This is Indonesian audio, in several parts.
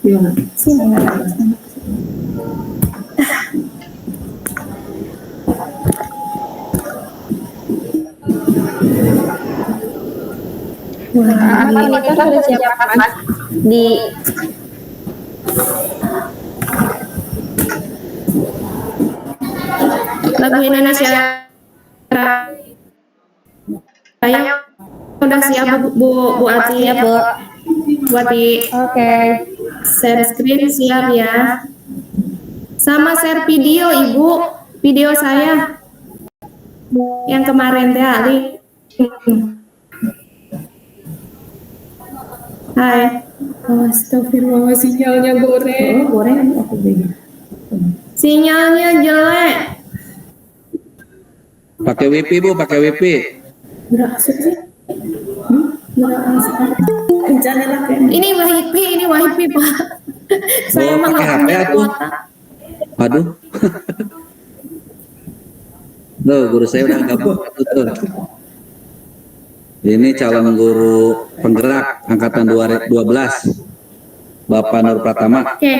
Gimana? Sini. Wah, monitor sudah siap Mas di lagu Indonesia Raya udah siap Bu Ati ya Bu Ati. Oke. Share screen siap ya. Sama share video Ibu, video saya yang kemarin teh Ali. Hai. Astagfirullah, sinyalnya goreng. Oh, goreng aku beda. Sinyalnya jelek. Pakai WiFi Bu, pakai WiFi. Berasuk sih. Ini WiFi Pak. Saya mah pakai HP atau? Aduh. Loh, guru saya udah gabung tuh. Ini calon guru penggerak angkatan 12, Bapak Nur Pratama. Oke.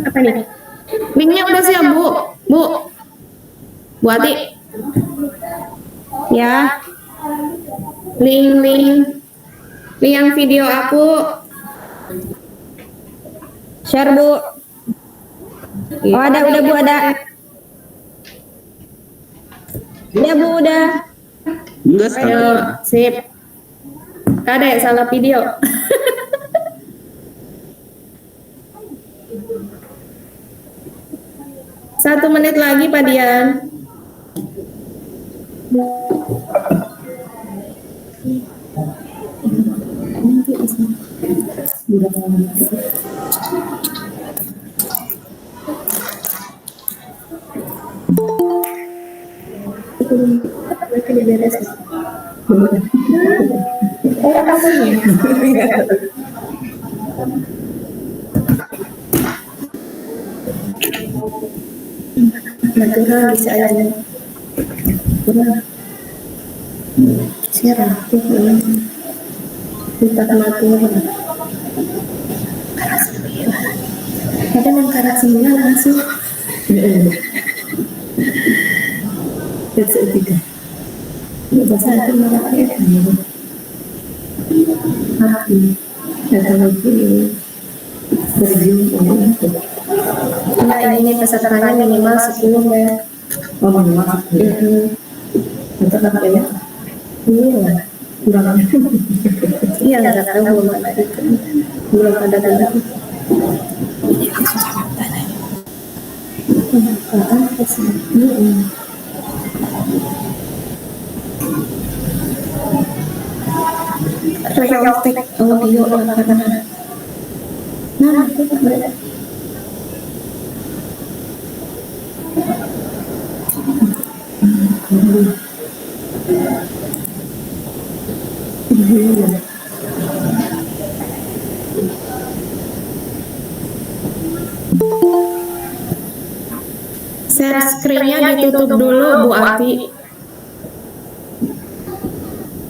Apa nih? Linknya udah siap Bu. Bu Ati. Ya. Link yang video aku. Share Bu. Oh ada, udah Bu ada. Ya Bu udah. Enggak, Ayo, sip. Ada ya salah video. Satu menit lagi Pak Dian. Natural bisa aja. Siapa? Kita natural. Ada yang karat 9 langsung. That's it. Bahasa itu merahnya kan. Ada lagi berjumpa. Nah ini pesertanya minimal 10 ya. Oh minimal. Betul apa ya? Iya. Kurang. Iya nggak tahu belum ada dana. Apaan kesini? Real audio karena. Nah, itu berarti. Share screen-nya ditutup dulu Bu Ati.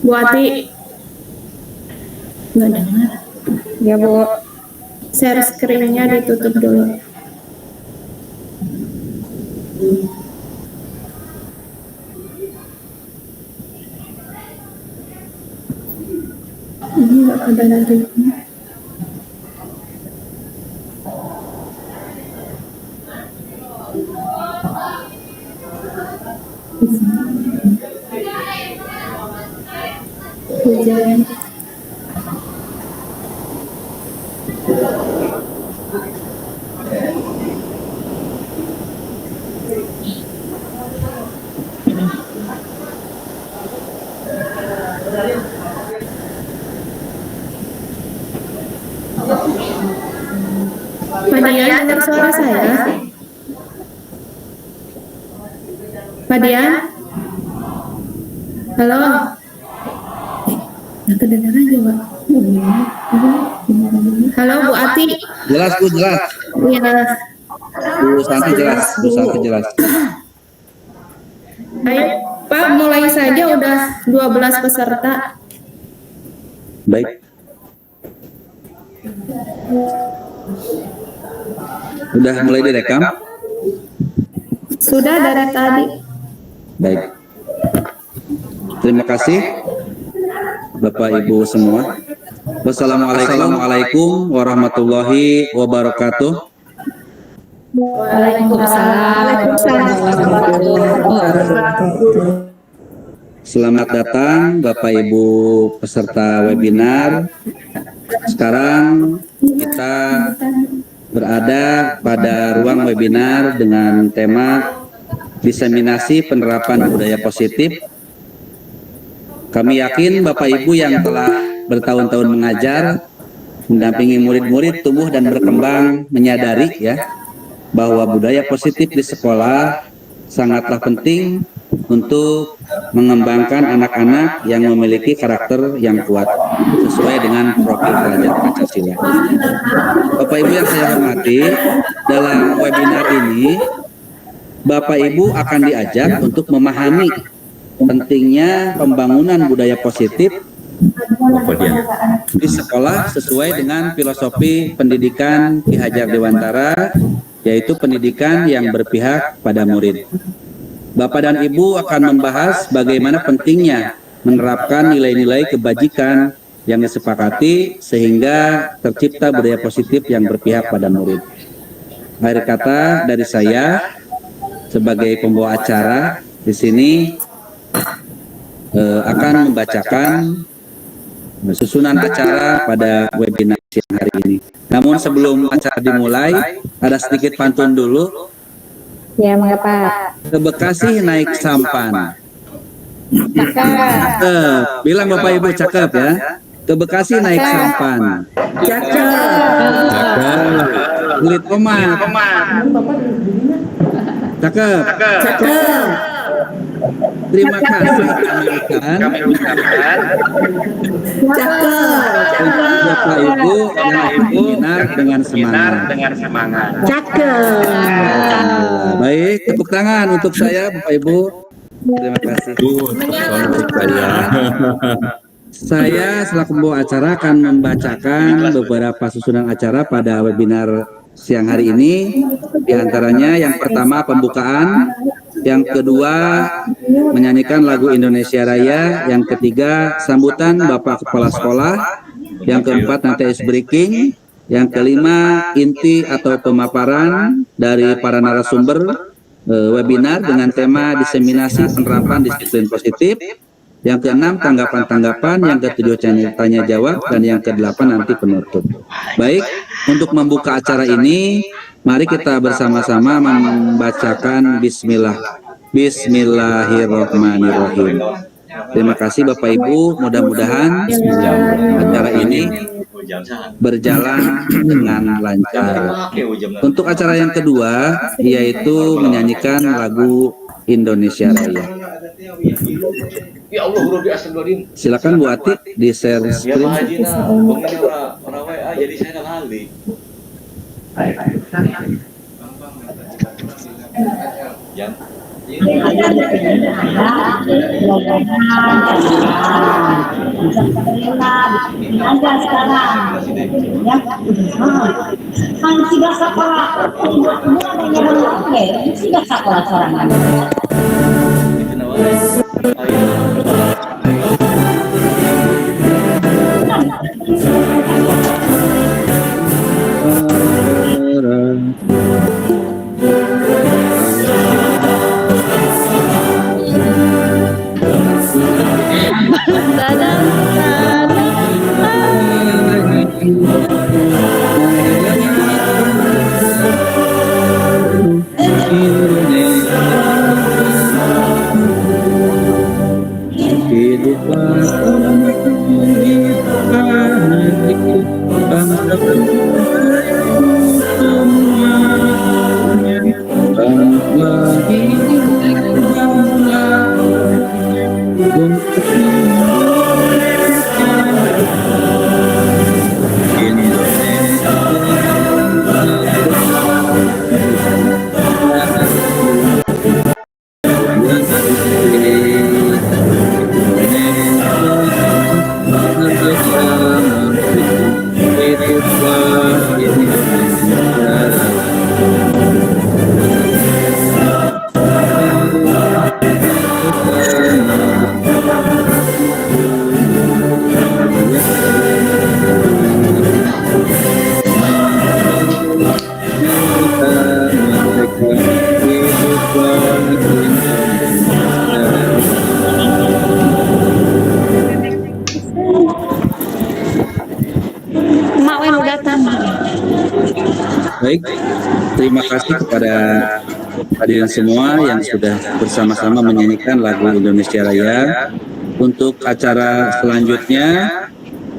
Bu Ati. Nggak dengar. Ya Bu. Share screen-nya ditutup dulu. Ini nggak ada nanti. Hujan. Pak Dian dengar suara saya? Pak Dian? Halo? Nggak kedengeran aja Pak. Halo Bu Ati? Jelas Bu, jelas. Iya. Bu Santi jelas, Bu Santi jelas. Ayo, Pak, mulai saja udah 12 peserta. Baik. Udah mulai direkam? Sudah dari tadi. Baik. Terima kasih Bapak Ibu semua. Wassalamualaikum warahmatullahi wabarakatuh. Selamat datang Bapak Ibu peserta webinar. Sekarang kita berada pada ruang webinar dengan tema diseminasi penerapan budaya positif. Kami yakin Bapak Ibu yang telah bertahun-tahun mengajar, mendampingi murid-murid tumbuh dan berkembang, menyadari ya bahwa budaya positif di sekolah sangatlah penting untuk mengembangkan anak-anak yang memiliki karakter yang kuat sesuai dengan profil pelajar Pancasila. Bapak Ibu yang saya hormati, dalam webinar ini Bapak Ibu akan diajak untuk memahami pentingnya pembangunan budaya positif di sekolah sesuai dengan filosofi pendidikan Ki Hajar Dewantara, yaitu pendidikan yang berpihak pada murid. Bapak dan Ibu akan membahas bagaimana pentingnya menerapkan nilai-nilai kebajikan yang disepakati sehingga tercipta budaya positif yang berpihak pada murid. Akhir kata dari saya sebagai pembawa acara di sini akan membacakan susunan acara pada webinar siang hari ini. Namun sebelum acara dimulai, ada sedikit pantun dulu. Ya, Pak. Ke Bekasi naik sampan. Cakep. Bilang Bapak Ibu cakep ya. Ke Bekasi naik sampan. Cakep. Kulit oman. Cakep. Terima kasih kami ucapkan. Bapak Ibu benar dengan semangat. Baik, tepuk tangan untuk saya Bapak Ibu. Terima kasih. Saya selaku pembawa acara akan membacakan beberapa susunan acara pada webinar siang hari ini. Di antaranya yang pertama pembukaan, yang kedua menyanyikan lagu Indonesia Raya, yang ketiga sambutan Bapak Kepala Sekolah, yang keempat nanti ice breaking, yang kelima inti atau pemaparan dari para narasumber webinar dengan tema diseminasi penerapan disiplin positif, yang keenam tanggapan-tanggapan, yang ketujuh tanya jawab, dan yang kedelapan nanti penutup. Baik, untuk membuka acara ini mari kita bersama-sama membacakan Bismillahirrahmanirrahim. Terima kasih Bapak Ibu, mudah-mudahan acara ini berjalan dengan lancar. Untuk acara yang kedua yaitu menyanyikan lagu Indonesia Raya. Silakan Bu Ati di share screen. terima kasih kepada hadirin semua yang sudah bersama-sama menyanyikan lagu Indonesia Raya. Untuk acara selanjutnya,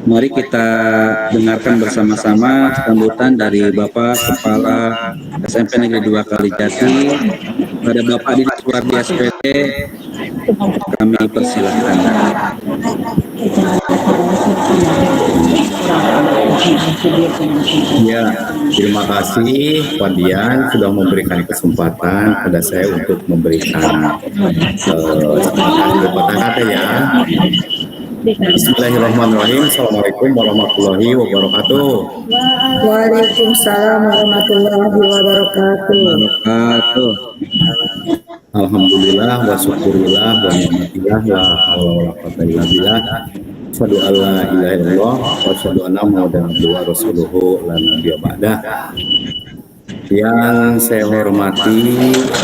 mari kita dengarkan bersama-sama sambutan dari Bapak Kepala SMP Negeri 2 Kalijati, pada Bapak Didi Suwardi SPD. Kami persilahkan. Ya, terima kasih Pak Dian sudah memberikan kesempatan pada saya untuk memberikan kata ya. Bismillahirrahmanirrahim. Assalamualaikum warahmatullahi wabarakatuh. Waalaikumsalam warahmatullahi wabarakatuh. Alhamdulillah wa syukurillah wa ni'matillah la haula wala quwwata illa billah. Asyhadu an la ilaha illallah wa asyhadu anna Muhammadan abduhu wa rasuluhu la nabiyya ba'dah. Yang saya hormati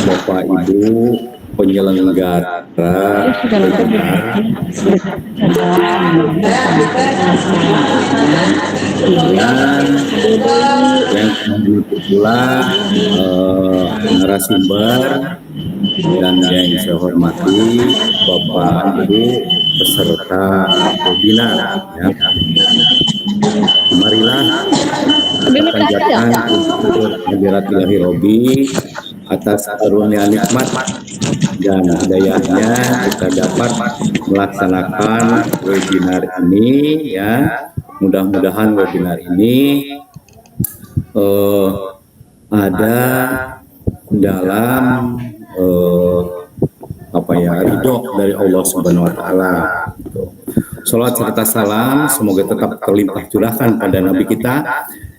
Bapak Ibu penyelenggara webinar, yang pula narasumber, dan yang saya hormati Bapak Ibu peserta webinar, ya. Marilah kita panjatkan syukur hadirat ilahi Robi atas karunia nikmat dan hidayahnya kita dapat melaksanakan webinar ini, ya. Mudah-mudahan webinar ini ada dalam ridho dari Allah Subhanahu wa taala. Salawat serta salam semoga tetap terlimpah curahkan pada Nabi kita,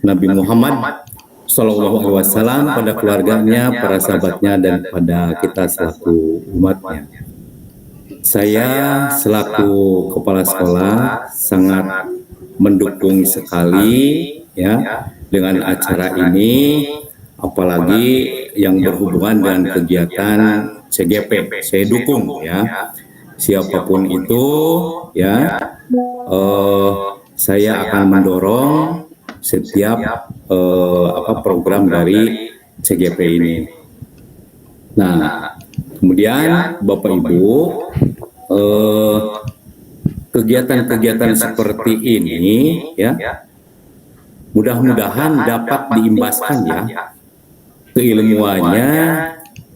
Nabi Muhammad Sallallahu Alaihi Wasallam, pada keluarganya, para sahabatnya, dan pada kita selaku umatnya. Saya selaku kepala sekolah sangat mendukung sekali, ya, dengan acara ini, apalagi yang berhubungan dengan kegiatan CGP. Saya dukung, ya, siapapun itu, ya. Saya akan mendorong setiap program dari CGP ini. Nah, kemudian Bapak Ibu, kegiatan-kegiatan seperti ini, ya, mudah-mudahan dapat diimbaskan, ya, keilmuannya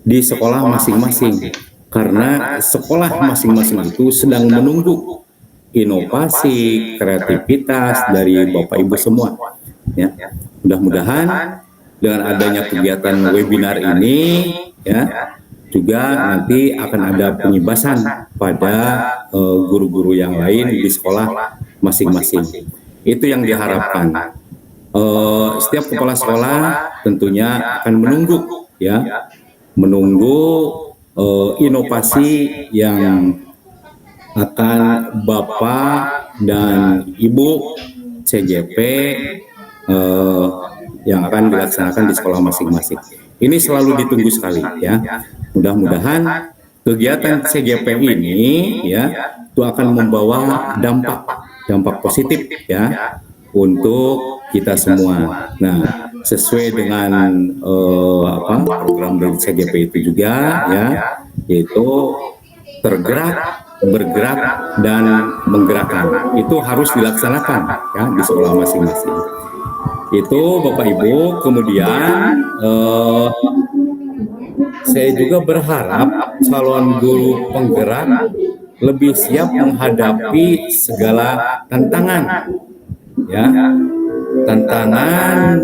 di sekolah masing-masing, karena sekolah masing-masing itu sedang menunggu inovasi, kreativitas dari Bapak Ibu semua, ya. Mudah-mudahan dengan adanya kegiatan webinar ini, ya, juga nanti akan ada penyibasan pada guru-guru yang lain di sekolah masing-masing. Itu yang diharapkan. Setiap kepala sekolah tentunya akan menunggu, ya, inovasi yang akan Bapak dan Ibu CGP yang akan dilaksanakan di sekolah masing-masing. Ini selalu ditunggu sekali, ya. Mudah-mudahan kegiatan CGP ini, ya, itu akan membawa dampak positif, ya, untuk kita semua. Nah, sesuai dengan program dari CGP itu juga, ya, yaitu bergerak dan menggerakkan. Itu harus dilaksanakan, ya, di sekolah masing-masing. Itu Bapak Ibu. Kemudian saya juga berharap calon guru penggerak lebih siap menghadapi segala tantangan, ya, tantangan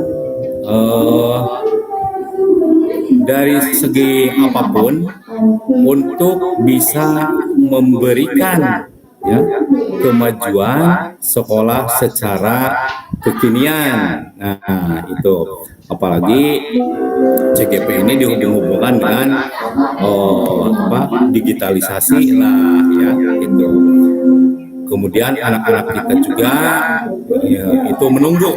dari segi apapun, untuk bisa memberikan, ya, kemajuan sekolah secara kekinian. Nah, itu apalagi CGP ini dihubungkan dengan digitalisasi lah, ya, itu. Kemudian anak-anak kita juga, ya, itu menunggu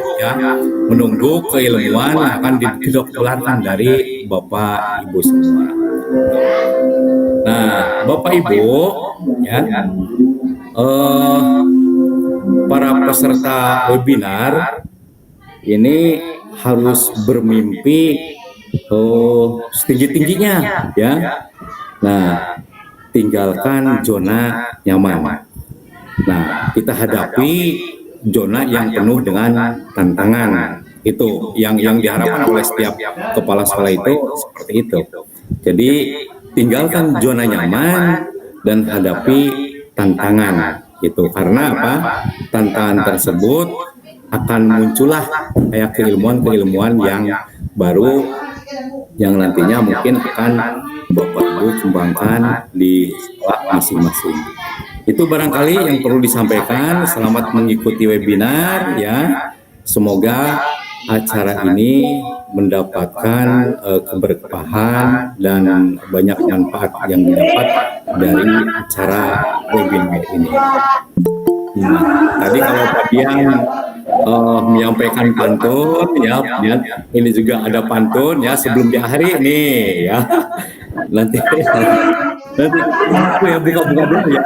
keilmuan yang akan ditularkan dari Bapak Ibu semua. Nah, Bapak Ibu, ya, para peserta webinar ini harus bermimpi setinggi-tingginya ya. Nah, tinggalkan zona nyaman. Nah, kita hadapi zona yang penuh dengan tantangan. Itu yang diharapkan oleh setiap kepala sekolah itu seperti itu. Jadi tinggalkan zona nyaman dan hadapi tantangan. Itu karena apa? Tantangan tersebut akan muncullah kayak keilmuan-keilmuan yang baru yang nantinya mungkin akan Bapak Ibu kembangkan di sekolah masing-masing. Itu barangkali yang perlu disampaikan. Selamat mengikuti webinar ya. Semoga acara ini mendapatkan keberkahan dan banyak manfaat yang didapat dari acara webinar ini. Nah, tadi kalau Pak Dian menyampaikan pantun ya, ini juga ada pantun ya sebelum diakhiri nih ya. Nanti aku ya buka-buka dulu ya.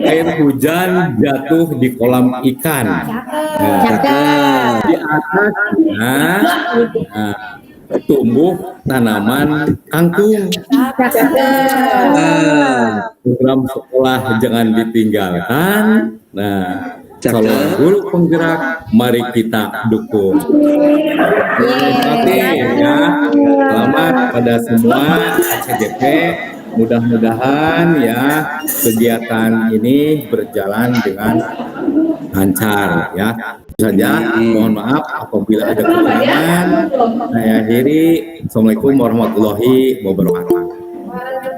Air hujan jatuh di kolam ikan. Nah, di atasnya tumbuh tanaman kangkung. Program sekolah jangan ditinggalkan. Nah, calon guru penggerak, mari kita dukung. Oke ya, selamat pada semua CJP. Mudah-mudahan ya kegiatan ini berjalan dengan lancar ya. Saja mohon maaf apabila ada kekurangan. Saya akhiri. Assalamualaikum warahmatullahi wabarakatuh.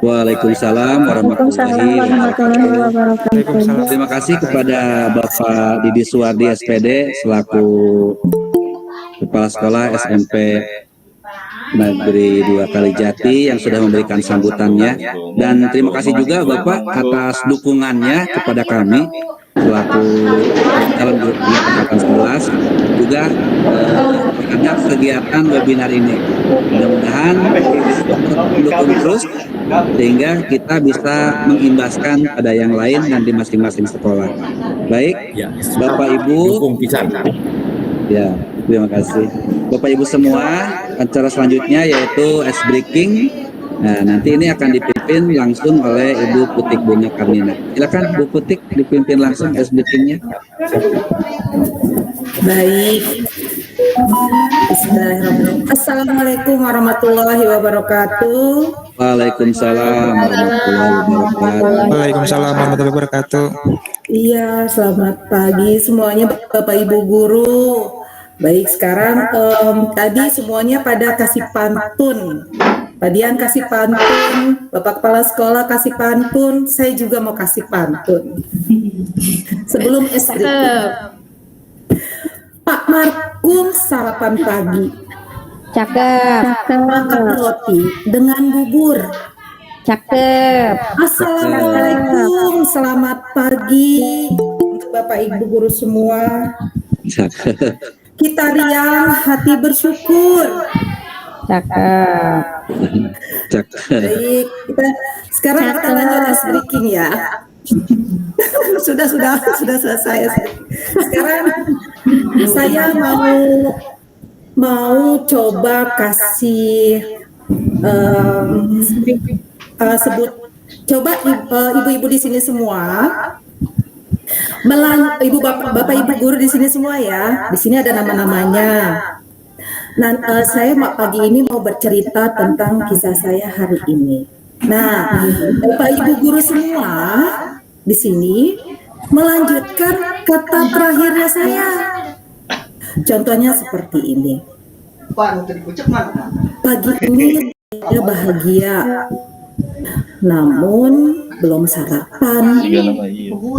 Waalaikumsalam warahmatullahi wabarakatuh. Terima kasih kepada Bapak Didi Suwardi SPD selaku Kepala Sekolah SMP Negeri 2 Kalijati yang sudah memberikan sambutannya, dan terima kasih juga Bapak atas dukungannya kepada kami selaku calon guru angkatan 11 juga terhadap kegiatan webinar ini. Mudah-mudahan mendukung terus sehingga kita bisa mengimbaskan pada yang lain dan di masing-masing sekolah. Baik, Ya, Bapak Ibu. dukung pisan. Ya, terima kasih. Bapak Ibu semua, acara selanjutnya yaitu ice breaking. Nah, nanti ini akan dipimpin langsung oleh Ibu Putik Bunya Karnina. Silakan Bu Putik dipimpin langsung ice breakingnya. Baik. Bismillahirrahmanirrahim. Assalamualaikum warahmatullahi wabarakatuh. Waalaikumsalam warahmatullahi wabarakatuh. Waalaikumsalam warahmatullahi wabarakatuh. Iya, selamat pagi semuanya Bapak Ibu guru. Baik, sekarang tadi semuanya pada kasih pantun. Pak Dian kasih pantun, Bapak Kepala Sekolah kasih pantun, saya juga mau kasih pantun. Sebelum SD. Pak Markum sarapan pagi. Cakep. Makan roti dengan bubur. Cakep. Assalamualaikum, selamat pagi untuk Bapak Ibu guru semua. Kita riang hati bersyukur. Cakep. Baik, sekarang kita lanjut ice breaking ya. sudah selesai. Sekarang saya mau coba kasih sebut, coba ibu-ibu di sini semua, ibu bapak ibu guru di sini semua ya, di sini ada nama-namanya. Nah, saya pagi ini mau bercerita tentang kisah saya hari ini. Nah, bapak ibu guru semua di sini melanjutkan kata terakhirnya saya. Contohnya seperti ini. Pagi ini saya bahagia, namun belum sarapan.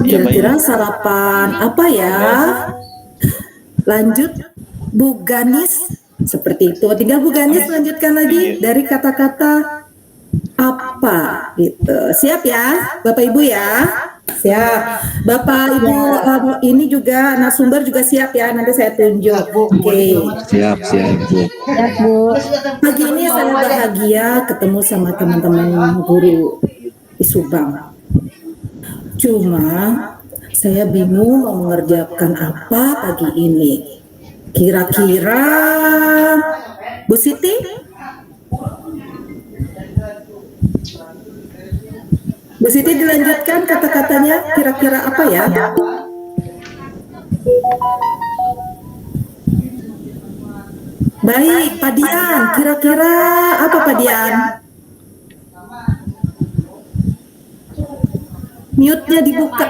Kira-kira sarapan apa ya? Lanjut Bu Ganis, seperti itu. Tinggal Bu Ganis lanjutkan lagi dari kata-kata apa gitu. Siap ya Bapak Ibu ya? Siap. Bapak Ibu ini juga narasumber juga siap ya, nanti saya tunjuk. Oke. Siap Bu. Siap, Bu. Pagi ini saya bahagia ketemu sama teman-teman guru di Subang. Cuma saya bingung mau mengerjakan apa pagi ini. Kira-kira Bu Siti? Bu Siti dilanjutkan kata-katanya, kira-kira apa ya? Baik, Pak Dian, kira-kira apa Pak Dian? Mute-nya dibuka.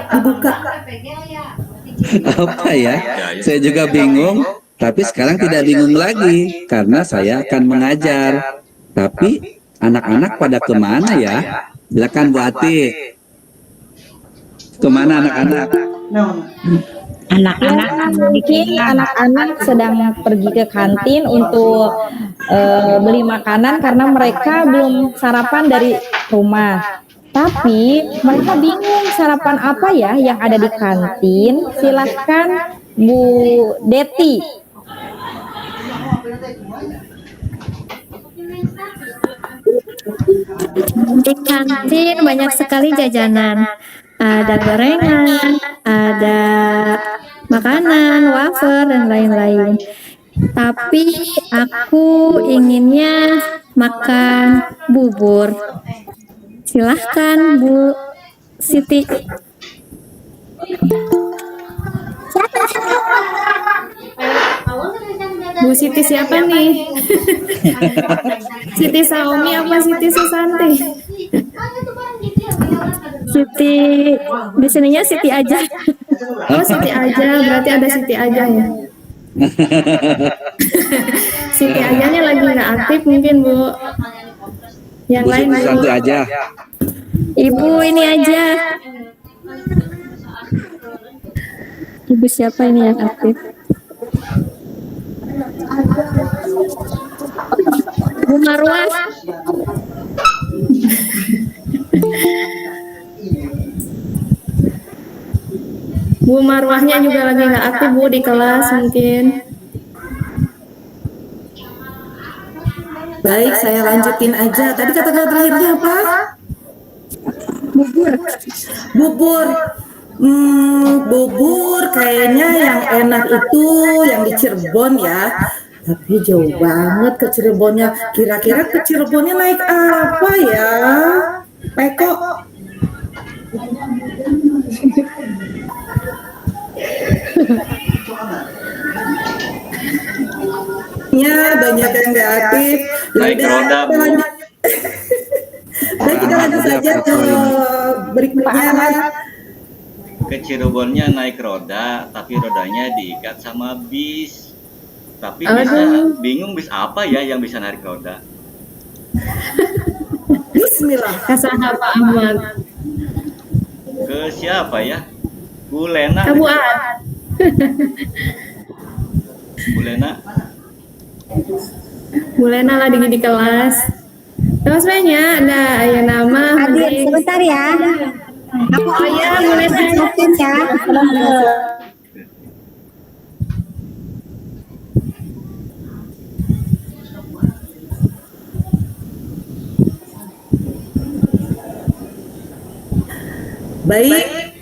Apa ya? Saya juga bingung, tapi sekarang tidak bingung lagi karena saya akan mengajar. Tapi anak-anak pada kemana ya? Silakan Bu Ati. Kemana anak-anak? Anak-anak mungkin anak-anak sedang pergi ke kantin untuk beli makanan karena mereka belum sarapan dari rumah. Tapi mereka bingung sarapan apa ya yang ada di kantin. Silahkan Bu Deti. Di kantin banyak sekali jajanan. Ada gorengan, ada makanan, wafer, dan lain-lain. Tapi aku inginnya makan bubur. Silahkan Bu Siti. Bu Siti siapa nih? Siti Saomi apa Siti Susanti? Siti, di sininya Siti aja. Oh Siti aja, berarti ada Siti aja ya. Siti ajanya lagi nggak aktif mungkin Bu. Yang Bu lain Siti Bu. Santi aja. Ibu ini aja. Ibu siapa ini yang aktif? Bu Marwah. Bu Marwahnya juga lagi nggak aktif Bu di kelas mungkin. Baik, saya lanjutin aja. Tadi kata-kata terakhirnya apa? Bubur. Bubur kayaknya yang enak itu yang di Cirebon ya. Tapi jauh banget ke Cirebonnya. Kira-kira ke Cirebonnya naik apa ya? Peko. Ya, banyak yang nggak aktif. Naik roda, Bu. Baik, kita lanjut saja ke berikutnya. Ke Cirebonnya naik roda, tapi rodanya diikat sama bis. Tapi bisa bingung bis apa ya yang bisa narik roda. Bismillah. Kasaha Pak Ahmad. Ke siapa ya? Bu Lena. Bu Ad. Bu Lena. Bu Lena lagi di kelas. Terus banyak ada ayah nama. Hadir sebentar ya. Oh iya, Bu Lena. Ya. Baik,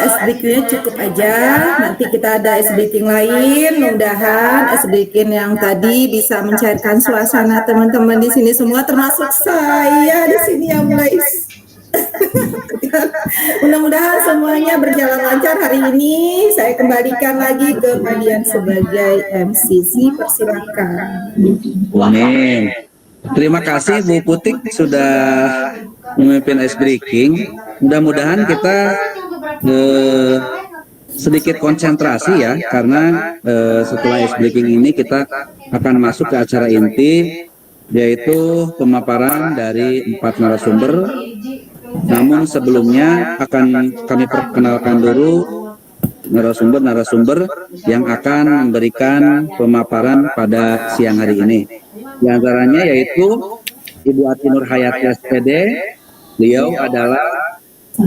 SBQ-nya cukup aja. Nanti kita ada SBQ lain. Mudah-mudahan SBQ yang tadi bisa mencairkan suasana teman-teman di sini semua, termasuk saya di sini yang mulai. Mudah-mudahan semuanya berjalan lancar hari ini. Saya kembalikan lagi ke Pak Dian sebagai MCC. Persilakan. Amin. Terima kasih Bu Putik sudah memimpin Ice Breaking. Mudah-mudahan kita sedikit konsentrasi ya, karena setelah Ice Breaking ini kita akan masuk ke acara inti, yaitu pemaparan dari 4 narasumber. Namun sebelumnya akan kami perkenalkan dulu narasumber-narasumber yang akan memberikan pemaparan pada siang hari ini. Di antaranya yaitu Ibu Ati Nur Hayati SPD. Beliau adalah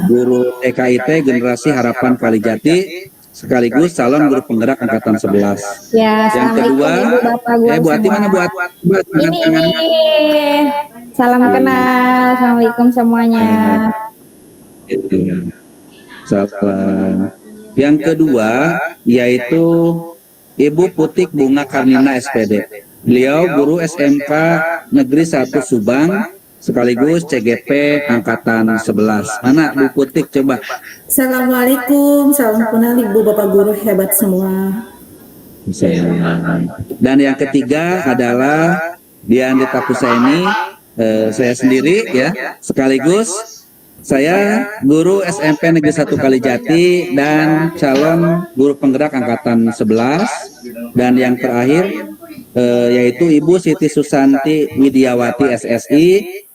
guru TKIT Generasi Harapan Kalijati, sekaligus calon guru penggerak angkatan 11. Ya, Yang kedua, Assalamualaikum, Bu Ati mana Bu Ati? Bu Ati, angkat tangan. Salam kenal. Assalamualaikum semuanya. Salam. Yang kedua yaitu Ibu Putik Bunga Karnina SPD. Beliau guru SMK Negeri 1 Subang sekaligus CGP Angkatan 11. Mana Bu Putik coba? Assalamualaikum, salam kenal Ibu Bapak Guru hebat semua. Dan yang ketiga adalah Diandita Pusaini, saya sendiri ya, sekaligus saya guru SMP Negeri 1 Kalijati dan calon guru penggerak Angkatan 11. Dan yang terakhir yaitu Ibu Siti Susanti Widiawati SSI.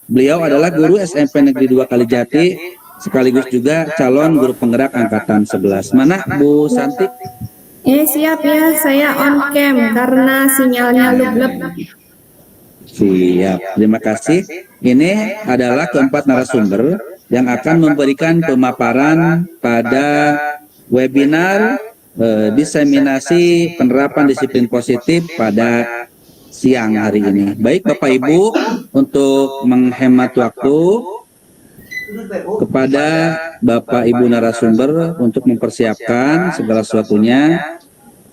Beliau adalah guru SMP Negeri 2 Kalijati sekaligus juga calon guru penggerak Angkatan 11. Mana Bu Santi? Siap ya, saya on cam karena sinyalnya lubleb. Siap, terima kasih. Ini adalah keempat narasumber yang akan memberikan pemaparan pada webinar diseminasi penerapan disiplin positif pada siang hari ini. Baik Bapak Ibu, untuk menghemat waktu kepada Bapak Ibu narasumber untuk mempersiapkan segala sesuatunya.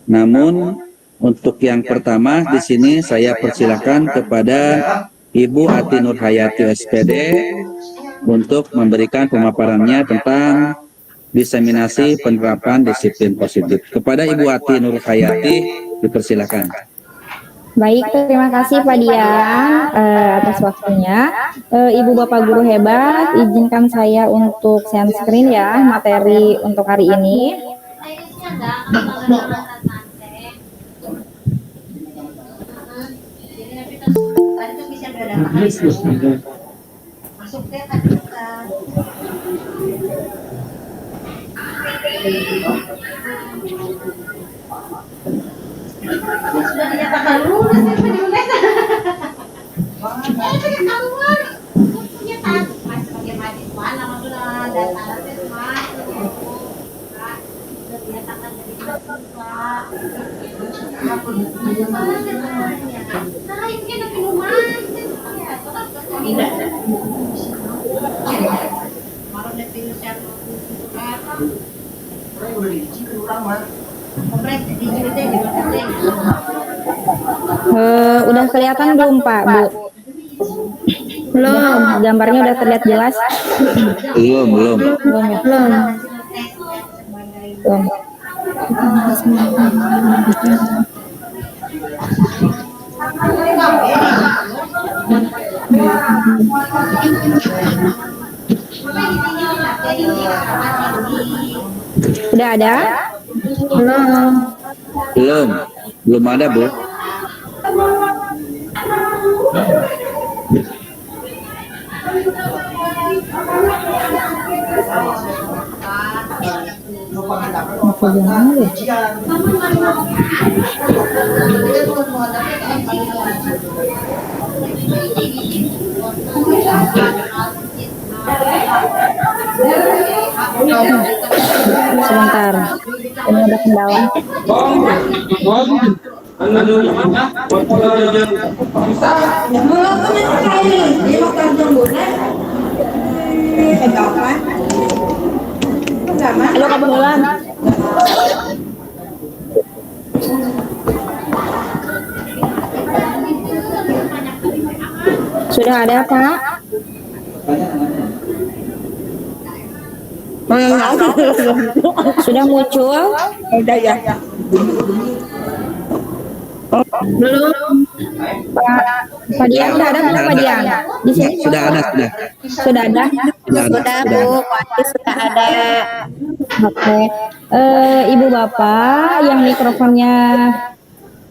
Namun untuk yang pertama di sini saya persilakan kepada Ibu Ati Nurhayati SPD untuk memberikan pemaparannya tentang diseminasi penerapan disiplin positif. Kepada Ibu Ati Nurhayati dipersilakan. Baik, terima kasih Pak Dian atas waktunya. Ibu Bapak Guru hebat, izinkan saya untuk share screen ya materi untuk hari ini. Sudah dinyatakan lulus ya Pak di UNES. Keluar punya tas mas sebagai mahasiswa nama sudah data mas sudah dinyatakan dari mahasiswa. Nah ini ada minuman. Baru dari virusnya Udah kelihatan belum Pak, Bu? Belum. Gambarnya udah terlihat jelas? Belum. Belum ya? Belum. Udah ada? Belum ada Bu. Sebentar, ini ada kendala. Halo Kak Bulan. Sudah ada Pak? Sudah muncul? Udah ya. Belum. Pak Dian udah ada belum Pak Dian? Di sini Sudah ada. sudah ada. Sudah Bu, sudah ada. Oke. Ibu Bapak yang mikrofonnya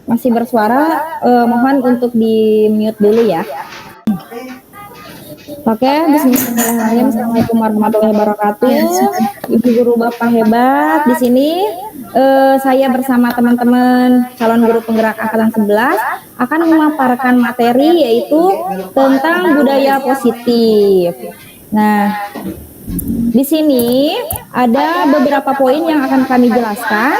masih bersuara, mohon untuk di mute dulu ya. Oke, bismillahirrahmanirrahim. Assalamualaikum warahmatullahi wabarakatuh. Ibu guru Bapak hebat, di sini saya bersama teman-teman calon guru penggerak angkatan 11 akan memaparkan materi yaitu tentang budaya positif. Nah, di sini ada beberapa poin yang akan kami jelaskan,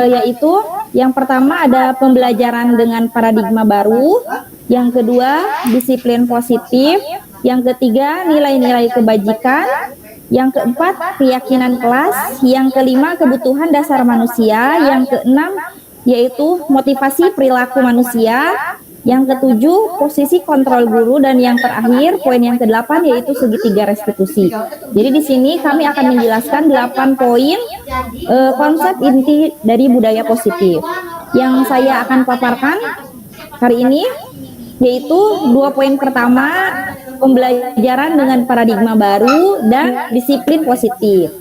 yaitu yang pertama ada pembelajaran dengan paradigma baru, yang kedua disiplin positif, yang ketiga nilai-nilai kebajikan, yang keempat keyakinan kelas, yang kelima kebutuhan dasar manusia, yang keenam yaitu motivasi perilaku manusia. Yang ketujuh, posisi kontrol guru, dan yang terakhir, poin yang ke-8 yaitu segitiga restitusi. Jadi di sini kami akan menjelaskan 8 poin konsep inti dari budaya positif. Yang saya akan paparkan hari ini yaitu 2 poin pertama, pembelajaran dengan paradigma baru dan disiplin positif.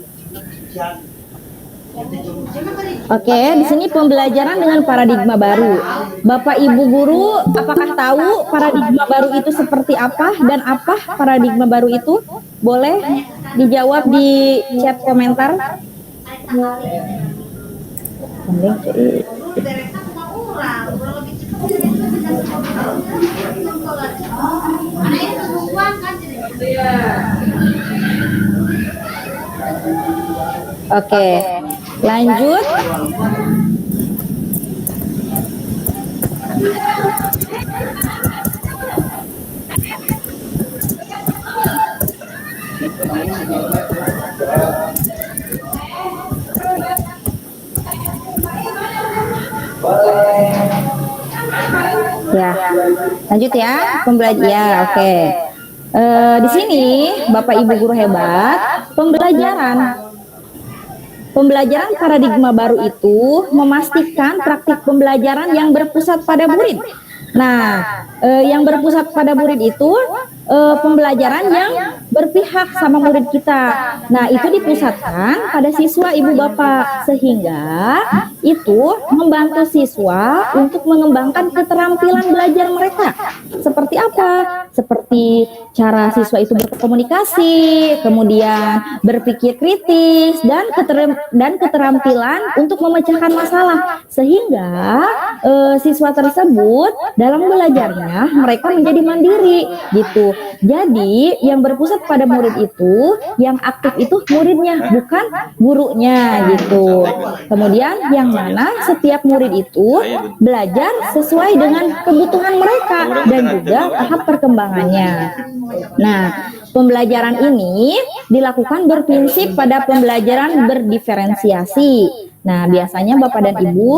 Oke, di sini pembelajaran dengan paradigma baru. Bapak Ibu guru, apakah tahu paradigma baru itu seperti apa dan apa paradigma baru itu? Boleh dijawab di chat komentar. Oke, lanjut. Ya, lanjut ya, pembelajaran. Ya, oke. Di sini Bapak Ibu guru hebat, pembelajaran paradigma baru itu memastikan praktik pembelajaran yang berpusat pada murid. Nah, yang berpusat pada murid itu pembelajaran yang berpihak sama murid kita. Nah, itu dipusatkan pada siswa ibu bapak, sehingga itu membantu siswa untuk mengembangkan keterampilan belajar mereka. Seperti apa? Seperti cara siswa itu berkomunikasi, kemudian berpikir kritis, dan keterampilan untuk memecahkan masalah, sehingga siswa tersebut dalam belajarnya mereka menjadi mandiri gitu. Jadi yang berpusat pada murid itu, yang aktif itu muridnya, bukan gurunya gitu. Kemudian yang mana setiap murid itu belajar sesuai dengan kebutuhan mereka dan juga tahap perkembangannya. Nah, pembelajaran ini dilakukan berprinsip pada pembelajaran berdiferensiasi. Nah, biasanya Bapak dan Ibu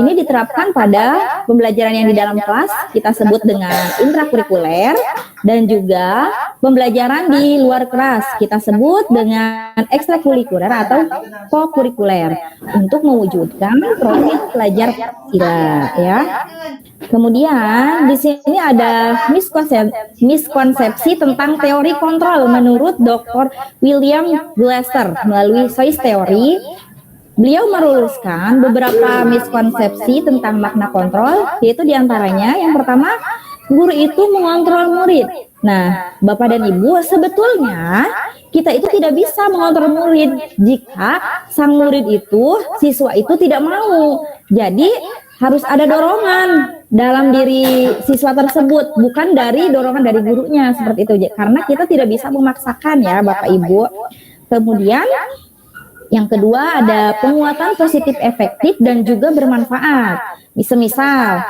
ini diterapkan pada pembelajaran yang di dalam kelas kita sebut dengan intrakurikuler, dan juga pembelajaran di luar kelas kita sebut dengan ekstrakurikuler atau kokurikuler untuk mewujudkan profil pelajar sila ya. Kemudian di sini ada miskonsepsi tentang teori kontrol menurut Dr. William Glasser melalui choice theory. Beliau meluruskan beberapa miskonsepsi tentang makna kontrol, yaitu diantaranya yang pertama, guru itu mengontrol murid. Nah, Bapak dan Ibu, sebetulnya kita itu tidak bisa mengontrol murid jika sang murid itu, siswa itu tidak mau. Jadi harus ada dorongan dalam diri siswa tersebut, bukan dari dorongan dari gurunya, seperti itu. Karena kita tidak bisa memaksakan ya Bapak Ibu. Kemudian yang kedua ada penguatan positif efektif dan juga bermanfaat. Misal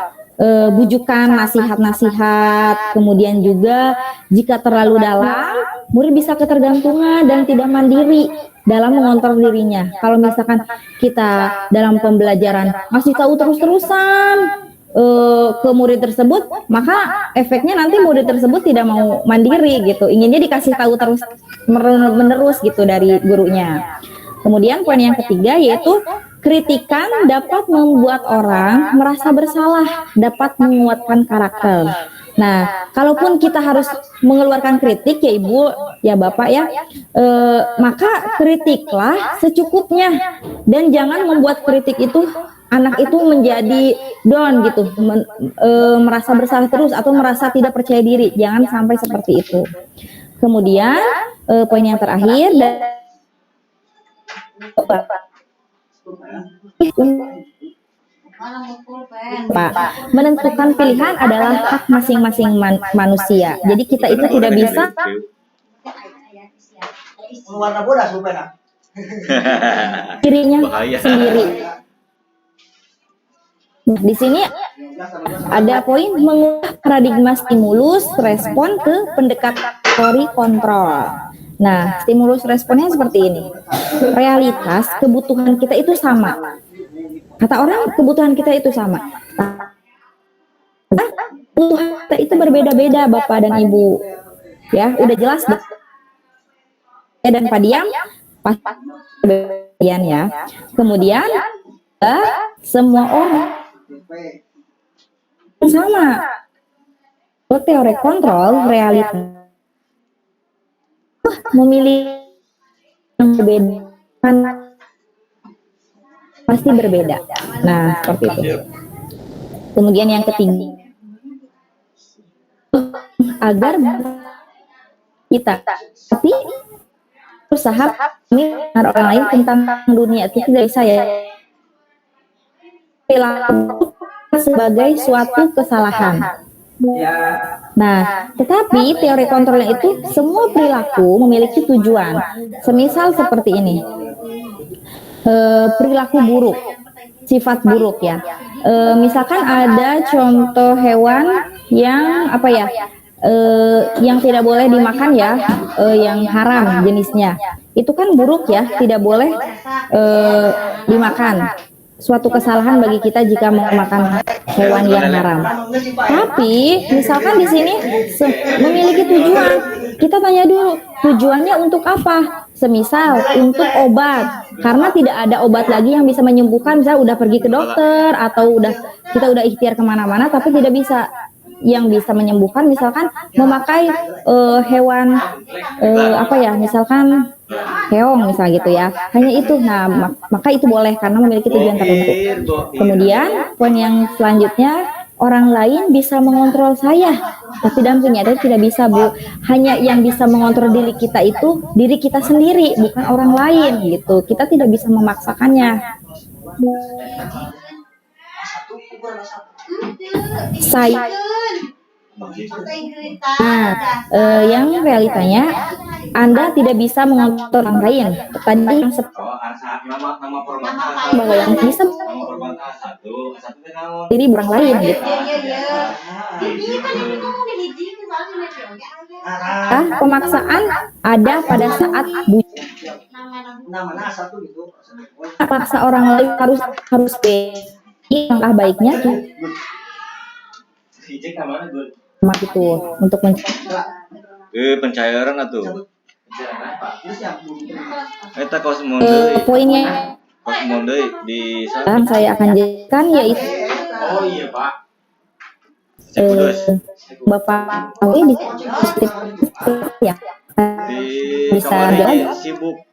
bujukan, nasihat-nasihat, kemudian juga jika terlalu dalam, murid bisa ketergantungan dan tidak mandiri dalam mengontrol dirinya. Kalau misalkan kita dalam pembelajaran masih tahu terus-terusan ke murid tersebut, maka efeknya nanti murid tersebut tidak mau mandiri gitu. Inginnya dikasih tahu terus menerus gitu dari gurunya. Kemudian poin yang ketiga yaitu kritikan dapat membuat orang merasa bersalah, dapat menguatkan karakter. Nah, kalaupun kita harus mengeluarkan kritik ya Ibu, ya Bapak ya, maka kritiklah secukupnya dan jangan membuat kritik itu anak itu menjadi down gitu, merasa bersalah terus atau merasa tidak percaya diri. Jangan sampai seperti itu. Kemudian poin yang terakhir Pak, menentukan pilihan adalah hak masing-masing manusia. Jadi kita itu tidak bisa dirinya sendiri. Di sini ada poin mengubah paradigma stimulus respon ke pendekatan teori kontrol. Nah, stimulus responnya seperti ini. Realitas kebutuhan kita itu sama. Kata orang kebutuhan kita itu sama. Kebutuhan kita itu berbeda-beda Bapak dan Ibu. Ya, udah jelas dan Pak Diam pasti berbeda ya. Kemudian semua orang sama. Teori kontrol realita memilih yang berbeda pasti berbeda. Nah, seperti itu. Kemudian yang ketiga, agar kita tapi usaha mendengar orang lain tentang dunia itu tidak bisa ya perilaku sebagai suatu kesalahan. Nah, tetapi teori kontrolnya itu semua perilaku memiliki tujuan. Semisal seperti ini, perilaku buruk, sifat buruk ya. Misalkan ada contoh hewan yang apa ya, yang tidak boleh dimakan ya, yang haram jenisnya. Itu kan buruk ya, tidak boleh dimakan. Suatu kesalahan bagi kita jika mau makan hewan yang haram. Tapi misalkan di sini memiliki tujuan, kita tanya dulu tujuannya untuk apa? Semisal untuk obat, karena tidak ada obat lagi yang bisa menyembuhkan. Misal udah pergi ke dokter atau kita udah ikhtiar kemana-mana, tapi tidak bisa. Yang bisa menyembuhkan, misalkan memakai hewan apa ya, misalkan keong misal gitu ya, hanya itu. Nah, maka itu boleh karena memiliki tujuan tertentu. Kemudian poin yang selanjutnya, orang lain bisa mengontrol saya, tapi dalam kenyataan tidak bisa Bu. Hanya yang bisa mengontrol diri kita itu diri kita sendiri, bukan orang lain gitu. Kita tidak bisa memaksakannya. Saya yang realitanya Anda tidak bisa mengontrol orang lain. Tadi yang bahwa yang bisa diri orang lain gitu. Pemaksaan ada pada saat paksa orang lain harus langkah baiknya itu untuk pencairan atau eta poinnya di saya akan jelaskan yaitu Bapak tahu di ya bisa jalan sibuk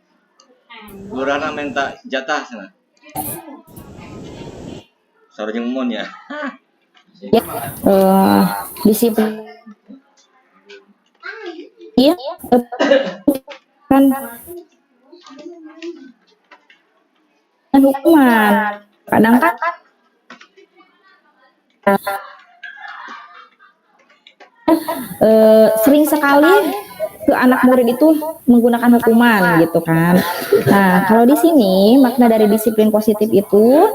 lurana minta jatah sana sareng mon ya ya disiplin iya kan hukuman kadang kan sering sekali ke anak murid itu menggunakan hukuman gitu kan. Nah, kalau di sini makna dari disiplin positif itu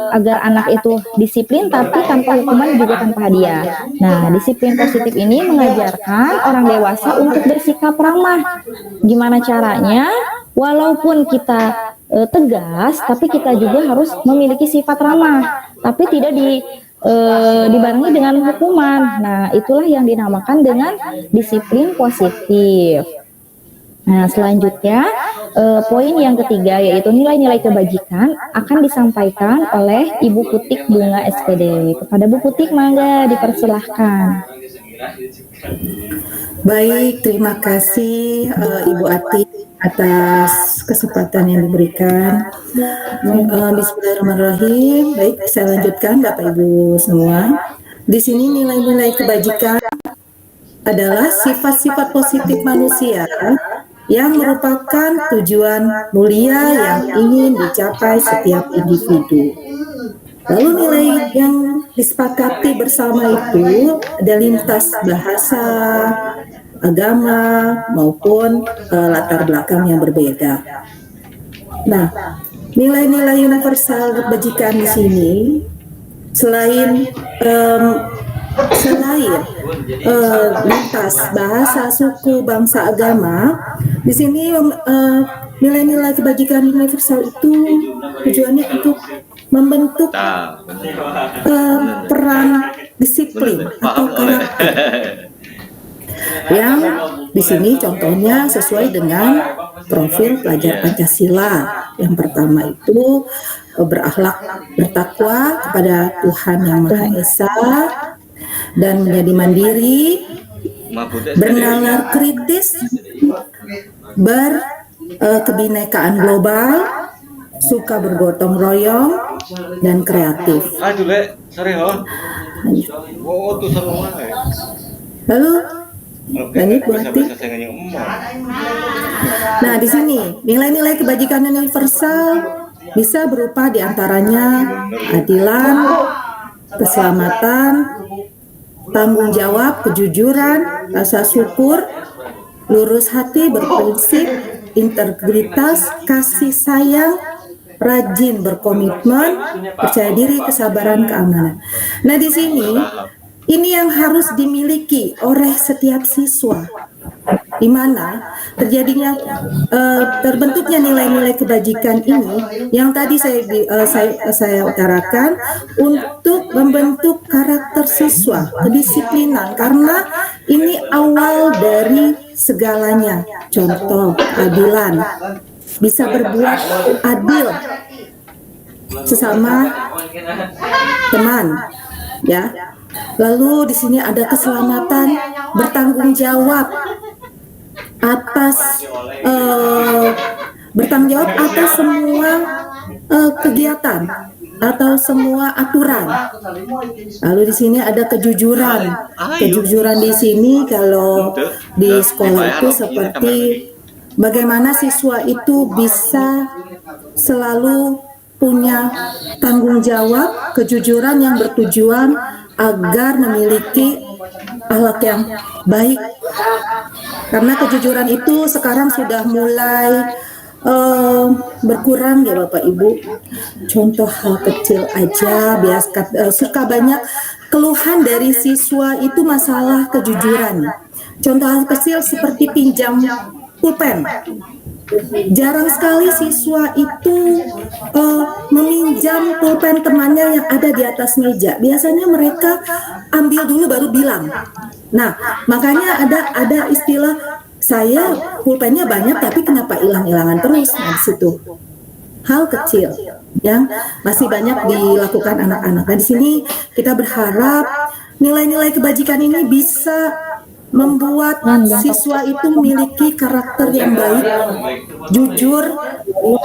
agar anak itu disiplin tapi tanpa hukuman juga tanpa hadiah. Nah, disiplin positif ini mengajarkan orang dewasa untuk bersikap ramah. Gimana caranya? Walaupun kita tegas, tapi kita juga harus memiliki sifat ramah, tapi tidak dibarengi dengan hukuman. Nah, itulah yang dinamakan dengan disiplin positif. Nah, selanjutnya poin yang ketiga yaitu nilai-nilai kebajikan akan disampaikan oleh Ibu Putik Bunga SPD. Kepada Bu Putik, mangga dipersilahkan. Baik, terima kasih Ibu Ati atas kesempatan yang diberikan. Bismillahirrahmanirrahim. Baik, saya lanjutkan Bapak Ibu semua. Di sini nilai-nilai kebajikan adalah sifat-sifat positif manusia yang merupakan tujuan mulia yang ingin dicapai setiap individu. Lalu nilai yang disepakati bersama itu ada lintas bahasa, agama, maupun latar belakang yang berbeda. Nah, nilai-nilai universal kebajikan di sini selain selain lintas bahasa, suku, bangsa, agama, di sini nilai-nilai kebajikan universal itu tujuannya untuk membentuk Nah, benar. peran disiplin atau karakter yang di sini contohnya sesuai dengan profil pelajar Pancasila. Yang pertama itu berakhlak bertakwa kepada Tuhan Yang Maha Esa dan menjadi mandiri, bernalar kritis, berkebinekaan global, suka bergotong royong, dan kreatif. Aduh, Le, sorry, oh. Oh, tuh sama mana? Lalu lanjut Bu Bisa Ati. saya ngomong. Nah, di sini nilai-nilai kebajikan universal bisa berupa diantaranya keadilan, keselamatan, tanggung jawab, kejujuran, rasa syukur, lurus hati, berprinsip, integritas, kasih sayang, rajin, berkomitmen, percaya diri, kesabaran, keamanan. Nah, di sini ini yang harus dimiliki oleh setiap siswa, di mana terjadinya terbentuknya nilai-nilai kebajikan ini yang tadi saya utarakan untuk membentuk karakter siswa, kedisiplinan, karena ini awal dari segalanya. Contoh, keadilan, bisa berbuat adil sesama teman, ya. Lalu di sini ada keselamatan, bertanggung jawab atas semua kegiatan atau semua aturan. Lalu di sini ada kejujuran. Kejujuran di sini kalau di sekolah itu seperti bagaimana siswa itu bisa selalu punya tanggung jawab, kejujuran yang bertujuan agar memiliki akhlak yang baik. Karena kejujuran itu sekarang sudah mulai berkurang ya Bapak Ibu. Contoh hal kecil aja, suka banyak keluhan dari siswa itu masalah kejujuran. Contoh hal kecil seperti pinjam pulpen. Jarang sekali siswa itu meminjam pulpen temannya yang ada di atas meja. Biasanya mereka ambil dulu baru bilang. Nah, makanya ada istilah, saya pulpennya banyak tapi kenapa hilang-hilangan terus. Nah, di situ hal kecil yang masih banyak dilakukan anak-anak. Nah, di sini kita berharap nilai-nilai kebajikan ini bisa membuat siswa itu memiliki karakter yang baik, jujur,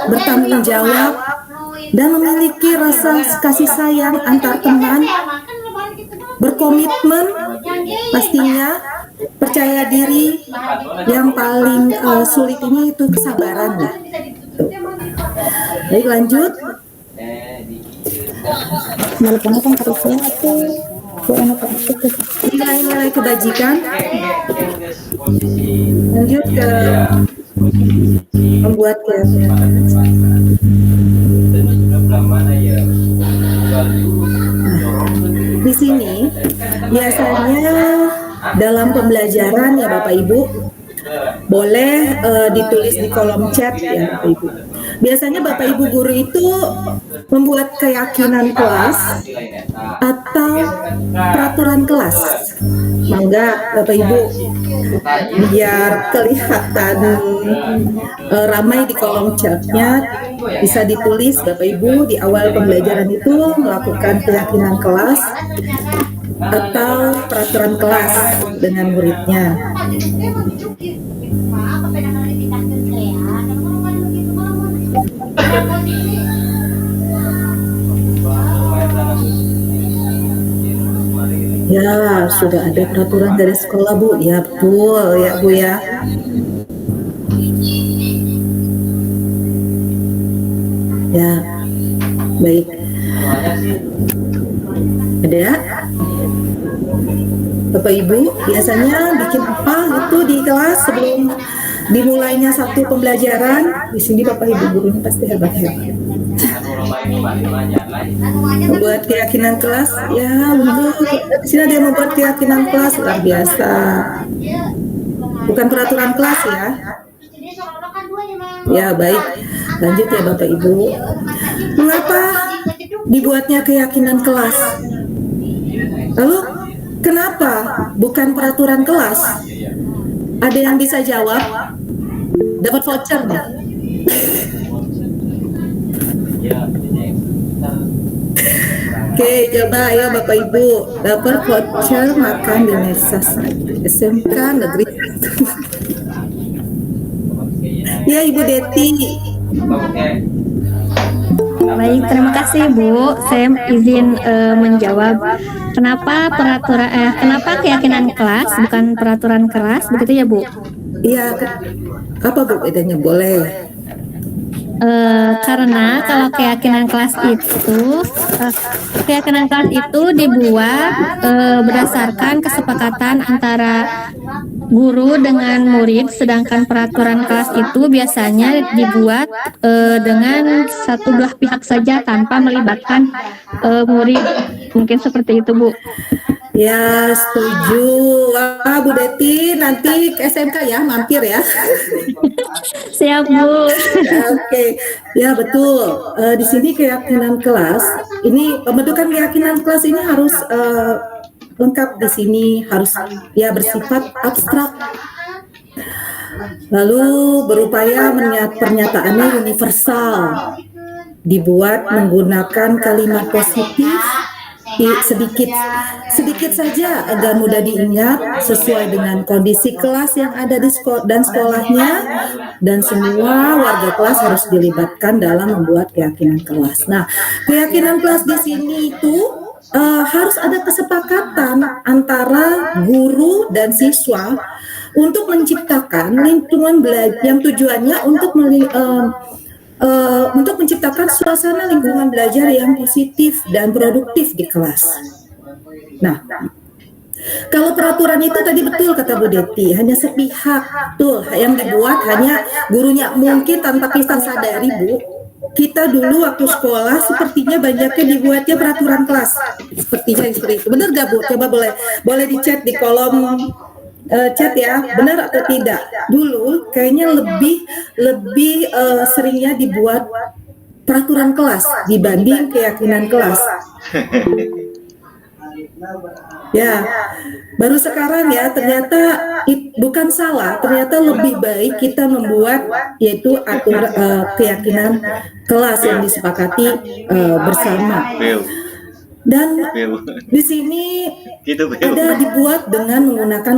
bertanggung jawab, dan memiliki rasa kasih sayang antar teman, berkomitmen, pastinya percaya diri. Yang paling sulit ini itu kesabaran ya. Baik, lanjut. Nilai-nilai kebajikan. Lanjut ke membuat di sini biasanya dalam pembelajaran ya Bapak Ibu boleh ditulis di kolom chat ya Bapak Ibu. Biasanya Bapak Ibu guru itu membuat keyakinan kelas atau peraturan kelas. Mangga Bapak Ibu, biar kelihatan ramai di kolom chatnya, bisa ditulis Bapak Ibu di awal pembelajaran itu melakukan keyakinan kelas atau peraturan kelas dengan muridnya. Ya, sudah ada peraturan dari sekolah Bu. Ya betul ya Bu ya. Ya, baik. Ada? Bapak Ibu biasanya bikin apa itu di kelas sebelum dimulainya satu pembelajaran? Di sini Bapak Ibu gurunya pasti hebat-hebat. Membuat keyakinan kelas, ya untuk di sini ada yang membuat keyakinan kelas luar biasa. Bukan peraturan kelas ya. Ya baik, lanjut ya Bapak Ibu. Mengapa dibuatnya keyakinan kelas? Lalu kenapa bukan peraturan kelas? Ada yang bisa jawab? Dapat voucher nih. Oke, coba ayo Bapak Ibu dapat voucher makan di Mesas SMK Negeri 1. Ya Ibu Deti. Baik, terima kasih Bu. Saya izin menjawab. Kenapa keyakinan kelas bukan peraturan kelas, begitu ya Bu? Iya, apa Bu bedanya? Boleh. Karena kalau keyakinan kelas itu dibuat berdasarkan kesepakatan antara guru dengan murid, sedangkan peraturan kelas itu biasanya dibuat dengan satu belah pihak saja tanpa melibatkan murid. Mungkin seperti itu Bu. Ya, setuju. Wah, Bu Deti, nanti ke SMK ya, mampir ya. Siap Bu. Oke, ya betul. Di sini keyakinan kelas, ini pembentukan keyakinan kelas ini harus lengkap di sini, harus ya bersifat abstrak. Lalu berupaya pernyataannya universal, dibuat menggunakan kalimat positif. Sedikit saja agar mudah diingat sesuai dengan kondisi kelas yang ada di sekolahnya, dan semua warga kelas harus dilibatkan dalam membuat keyakinan kelas. Nah, keyakinan kelas di sini itu harus ada kesepakatan antara guru dan siswa untuk menciptakan lingkungan belajar yang tujuannya untuk menciptakan suasana lingkungan belajar yang positif dan produktif di kelas. Nah, kalau peraturan itu tadi betul kata Bu Deti, hanya sepihak, tuh yang dibuat hanya gurunya. Mungkin tanpa kita sadari Bu, kita dulu waktu sekolah sepertinya banyaknya dibuatnya peraturan kelas. Sepertinya seperti itu. Benar gak Bu? Coba boleh di chat di kolom chat ya, benar atau tidak? Dulu kayaknya lebih seringnya dibuat peraturan kelas dibanding keyakinan kelas. Ya, baru sekarang ya ternyata bukan salah, ternyata lebih baik kita membuat yaitu keyakinan kelas yang disepakati bersama. Dan di sini ada dibuat dengan menggunakan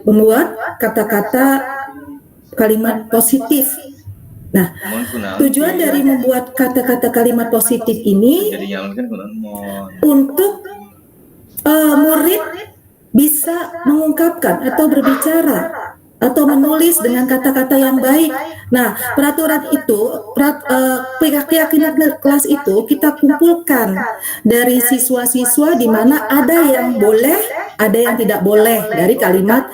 membuat kata-kata kalimat positif. Nah, tujuan dari membuat kata-kata kalimat positif ini untuk murid bisa mengungkapkan atau berbicara atau menulis dengan kata-kata yang baik. Nah, peraturan itu, keyakinan kelas itu kita kumpulkan dari siswa-siswa di mana ada yang boleh, ada yang tidak boleh dari kalimat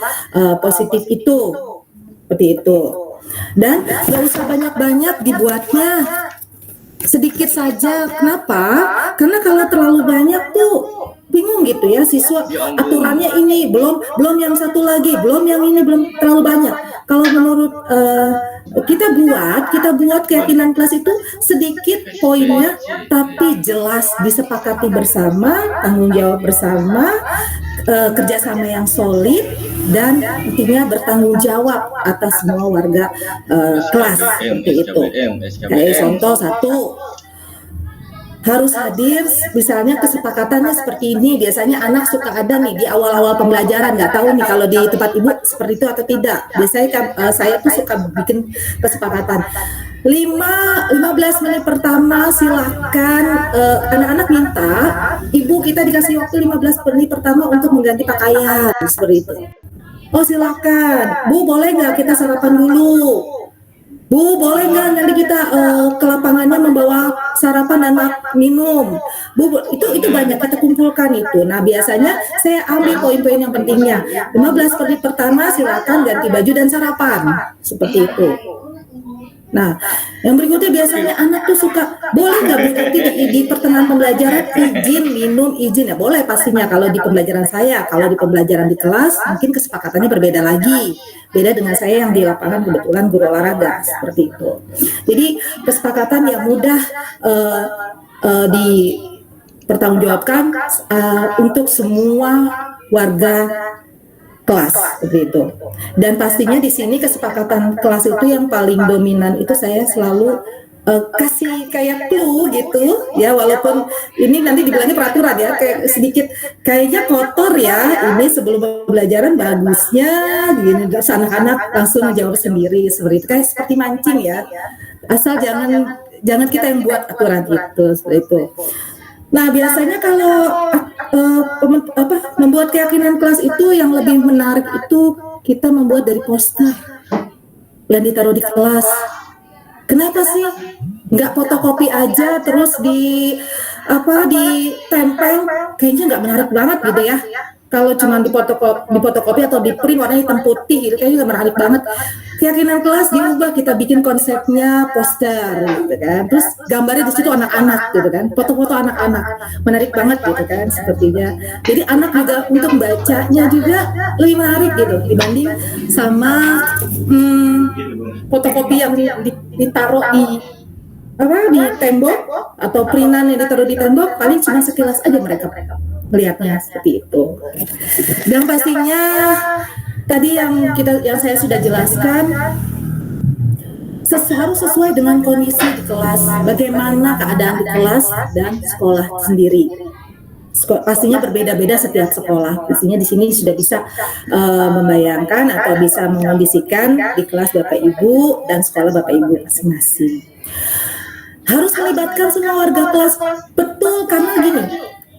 positif itu. Seperti itu. Dan nggak usah banyak-banyak dibuatnya, sedikit saja. Kenapa? Karena kalau terlalu banyak tuh bingung gitu ya, siswa aturannya ini belum yang satu lagi, belum yang ini, belum terlalu banyak. Kalau menurut kita buat keyakinan kelas itu sedikit poinnya tapi jelas, disepakati bersama, tanggung jawab bersama, kerjasama yang solid, dan intinya bertanggung jawab atas semua warga kelas. Seperti itu. Kayak contoh satu, harus hadir, misalnya kesepakatannya seperti ini. Biasanya anak suka ada nih di awal-awal pembelajaran, nggak tahu nih kalau di tempat ibu seperti itu atau tidak. Biasanya saya tuh suka bikin kesepakatan 15 menit pertama silakan, anak-anak minta ibu kita dikasih waktu 15 menit pertama untuk mengganti pakaian, seperti itu. Oh silakan, Bu boleh nggak kita sarapan dulu? Bu, boleh nggak nanti kita ke lapangannya membawa sarapan dan minum? Bu, itu banyak kita kumpulkan itu. Nah, biasanya saya ambil poin-poin yang pentingnya. 15 menit pertama silakan ganti baju dan sarapan. Seperti itu. Nah, yang berikutnya biasanya anak tuh suka, boleh nggak Bu nanti di pertengahan pembelajaran izin minum, izin ya boleh pastinya kalau di pembelajaran saya. Kalau di pembelajaran di kelas mungkin kesepakatannya berbeda lagi. Beda dengan saya yang di lapangan kebetulan guru olahraga seperti itu. Jadi kesepakatan yang mudah dipertanggungjawabkan untuk semua warga kelas seperti itu. Dan pastinya di sini kesepakatan kelas itu yang paling dominan itu saya selalu kasih kayak clue gitu ya, walaupun ini nanti dibilangnya peraturan ya, kayak sedikit kayaknya kotor ya ini sebelum pembelajaran, bagusnya gini, terus anak-anak langsung menjawab sendiri seperti itu, kayak seperti mancing ya, asal jangan kita yang buat aturan itu seperti itu. Nah, biasanya kalau membuat keyakinan kelas itu yang lebih menarik itu kita membuat dari poster yang ditaruh di kelas. Kenapa sih? Nggak fotokopi aja terus ditempel, kayaknya nggak menarik banget gitu ya. Kalau cuma difotokopi atau di print warna hitam putih gitu, kayaknya nggak menarik banget. Keyakinan kelas diubah, kita bikin konsepnya poster gitu kan. Terus gambarnya di situ anak-anak gitu kan, foto-foto anak-anak, menarik banget gitu kan sepertinya. Jadi anak juga untuk bacanya juga lebih menarik gitu dibanding sama fotokopi yang ditaruh di tembok atau printan yang ditaruh di tembok, paling cuma sekilas aja mereka melihatnya seperti itu. Dan pastinya tadi yang saya sudah jelaskan harus sesuai dengan kondisi di kelas, bagaimana keadaan di kelas dan sekolah sendiri. Pastinya berbeda-beda setiap sekolah. Pastinya di sini sudah bisa membayangkan atau bisa mengondisikan di kelas Bapak Ibu dan sekolah Bapak Ibu masing-masing. Harus melibatkan semua warga kelas, betul, karena gini,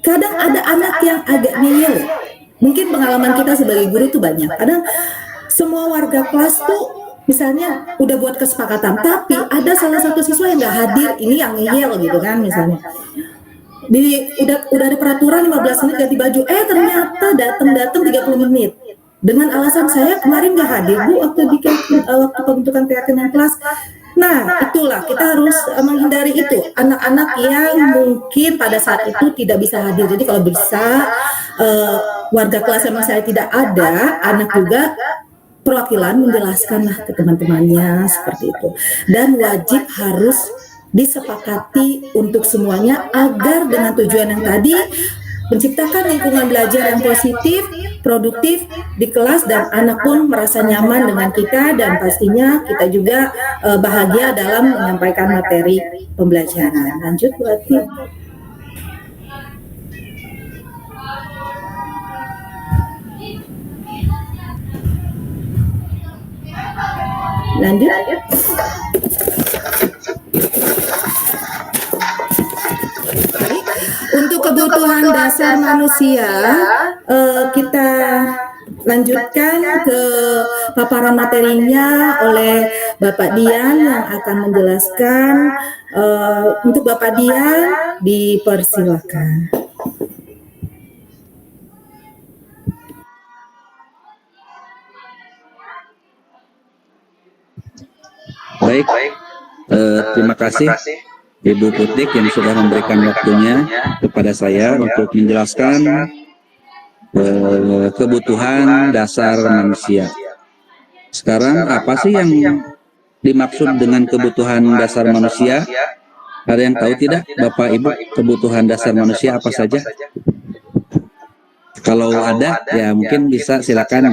kadang ada anak yang agak ngeyel. Mungkin pengalaman kita sebagai guru itu banyak. Kadang semua warga kelas tuh misalnya udah buat kesepakatan, tapi ada salah satu siswa yang nggak hadir, ini yang ngeyel gitu kan misalnya. Udah ada peraturan 15 menit ganti baju, ternyata datang 30 menit. Dengan alasan saya kemarin nggak hadir Bu waktu pembentukan keyakinan kelas. Nah, itulah kita harus menghindari itu, anak-anak yang mungkin pada saat itu tidak bisa hadir. Jadi kalau bisa warga kelas yang saya tidak ada, anak juga perwakilan menjelaskanlah ke teman-temannya seperti itu. Dan wajib harus disepakati untuk semuanya agar dengan tujuan yang tadi menciptakan lingkungan belajar yang positif, produktif di kelas, dan anak pun merasa nyaman dengan kita, dan pastinya kita juga bahagia dalam menyampaikan materi pembelajaran. Lanjut Bu Ati. Lanjut. Untuk kebutuhan dasar manusia, kita lanjutkan ke paparan materinya oleh Bapak Dian yang akan menjelaskan. Untuk Bapak Dian, dipersilakan. Baik, terima kasih Ibu Putik yang sudah memberikan waktunya kepada saya untuk menjelaskan kebutuhan dasar manusia. Sekarang apa sih yang dimaksud dengan kebutuhan dasar manusia? Ada yang tahu tidak, Bapak Ibu, kebutuhan dasar manusia apa saja? Kalau ada, ya mungkin bisa silakan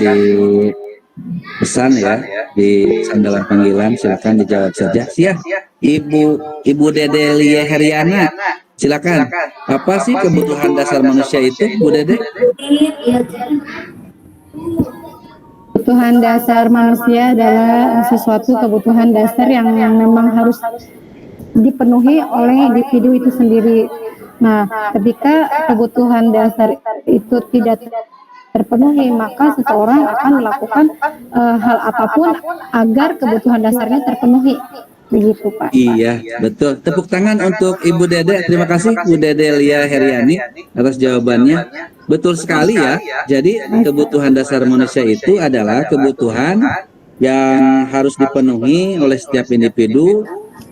pesan ya di sandalan panggilan, silakan dijawab saja. Siap, Ibu Dede Lia Heriana, silakan. Apa sih kebutuhan dasar manusia itu, Bu Dede? Kebutuhan dasar manusia adalah sesuatu kebutuhan dasar yang memang harus dipenuhi oleh individu itu sendiri. Nah, ketika kebutuhan dasar itu tidak terpenuhi, maka seseorang akan melakukan hal apapun agar kebutuhan dasarnya terpenuhi. Begitu Pak. Iya, betul. Tepuk tangan untuk Ibu Dede. Terima kasih Bu Dede Lia Heriani atas jawabannya. Betul sekali ya. Jadi kebutuhan dasar manusia itu adalah kebutuhan yang harus dipenuhi oleh setiap individu,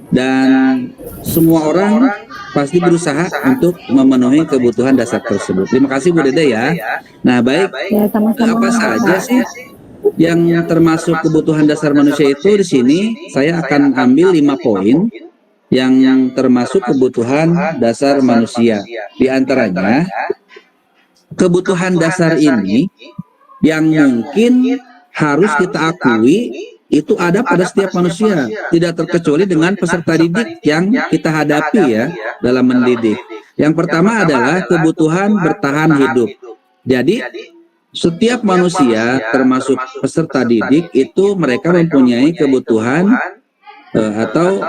dan semua orang pasti berusaha untuk memenuhi kebutuhan dasar tersebut. Terima kasih Bu Dede ya. Nah baik, Ya, sama-sama. apa saja sih yang termasuk kebutuhan dasar manusia itu? Di sini saya akan ambil 5 poin yang termasuk kebutuhan dasar manusia. Di antaranya, kebutuhan dasar ini yang mungkin harus kita akui itu ada pada setiap manusia, tidak terkecuali dengan peserta didik yang kita hadapi ya dalam mendidik. Yang pertama adalah kebutuhan bertahan hidup. Jadi setiap manusia termasuk peserta didik itu mereka mempunyai kebutuhan atau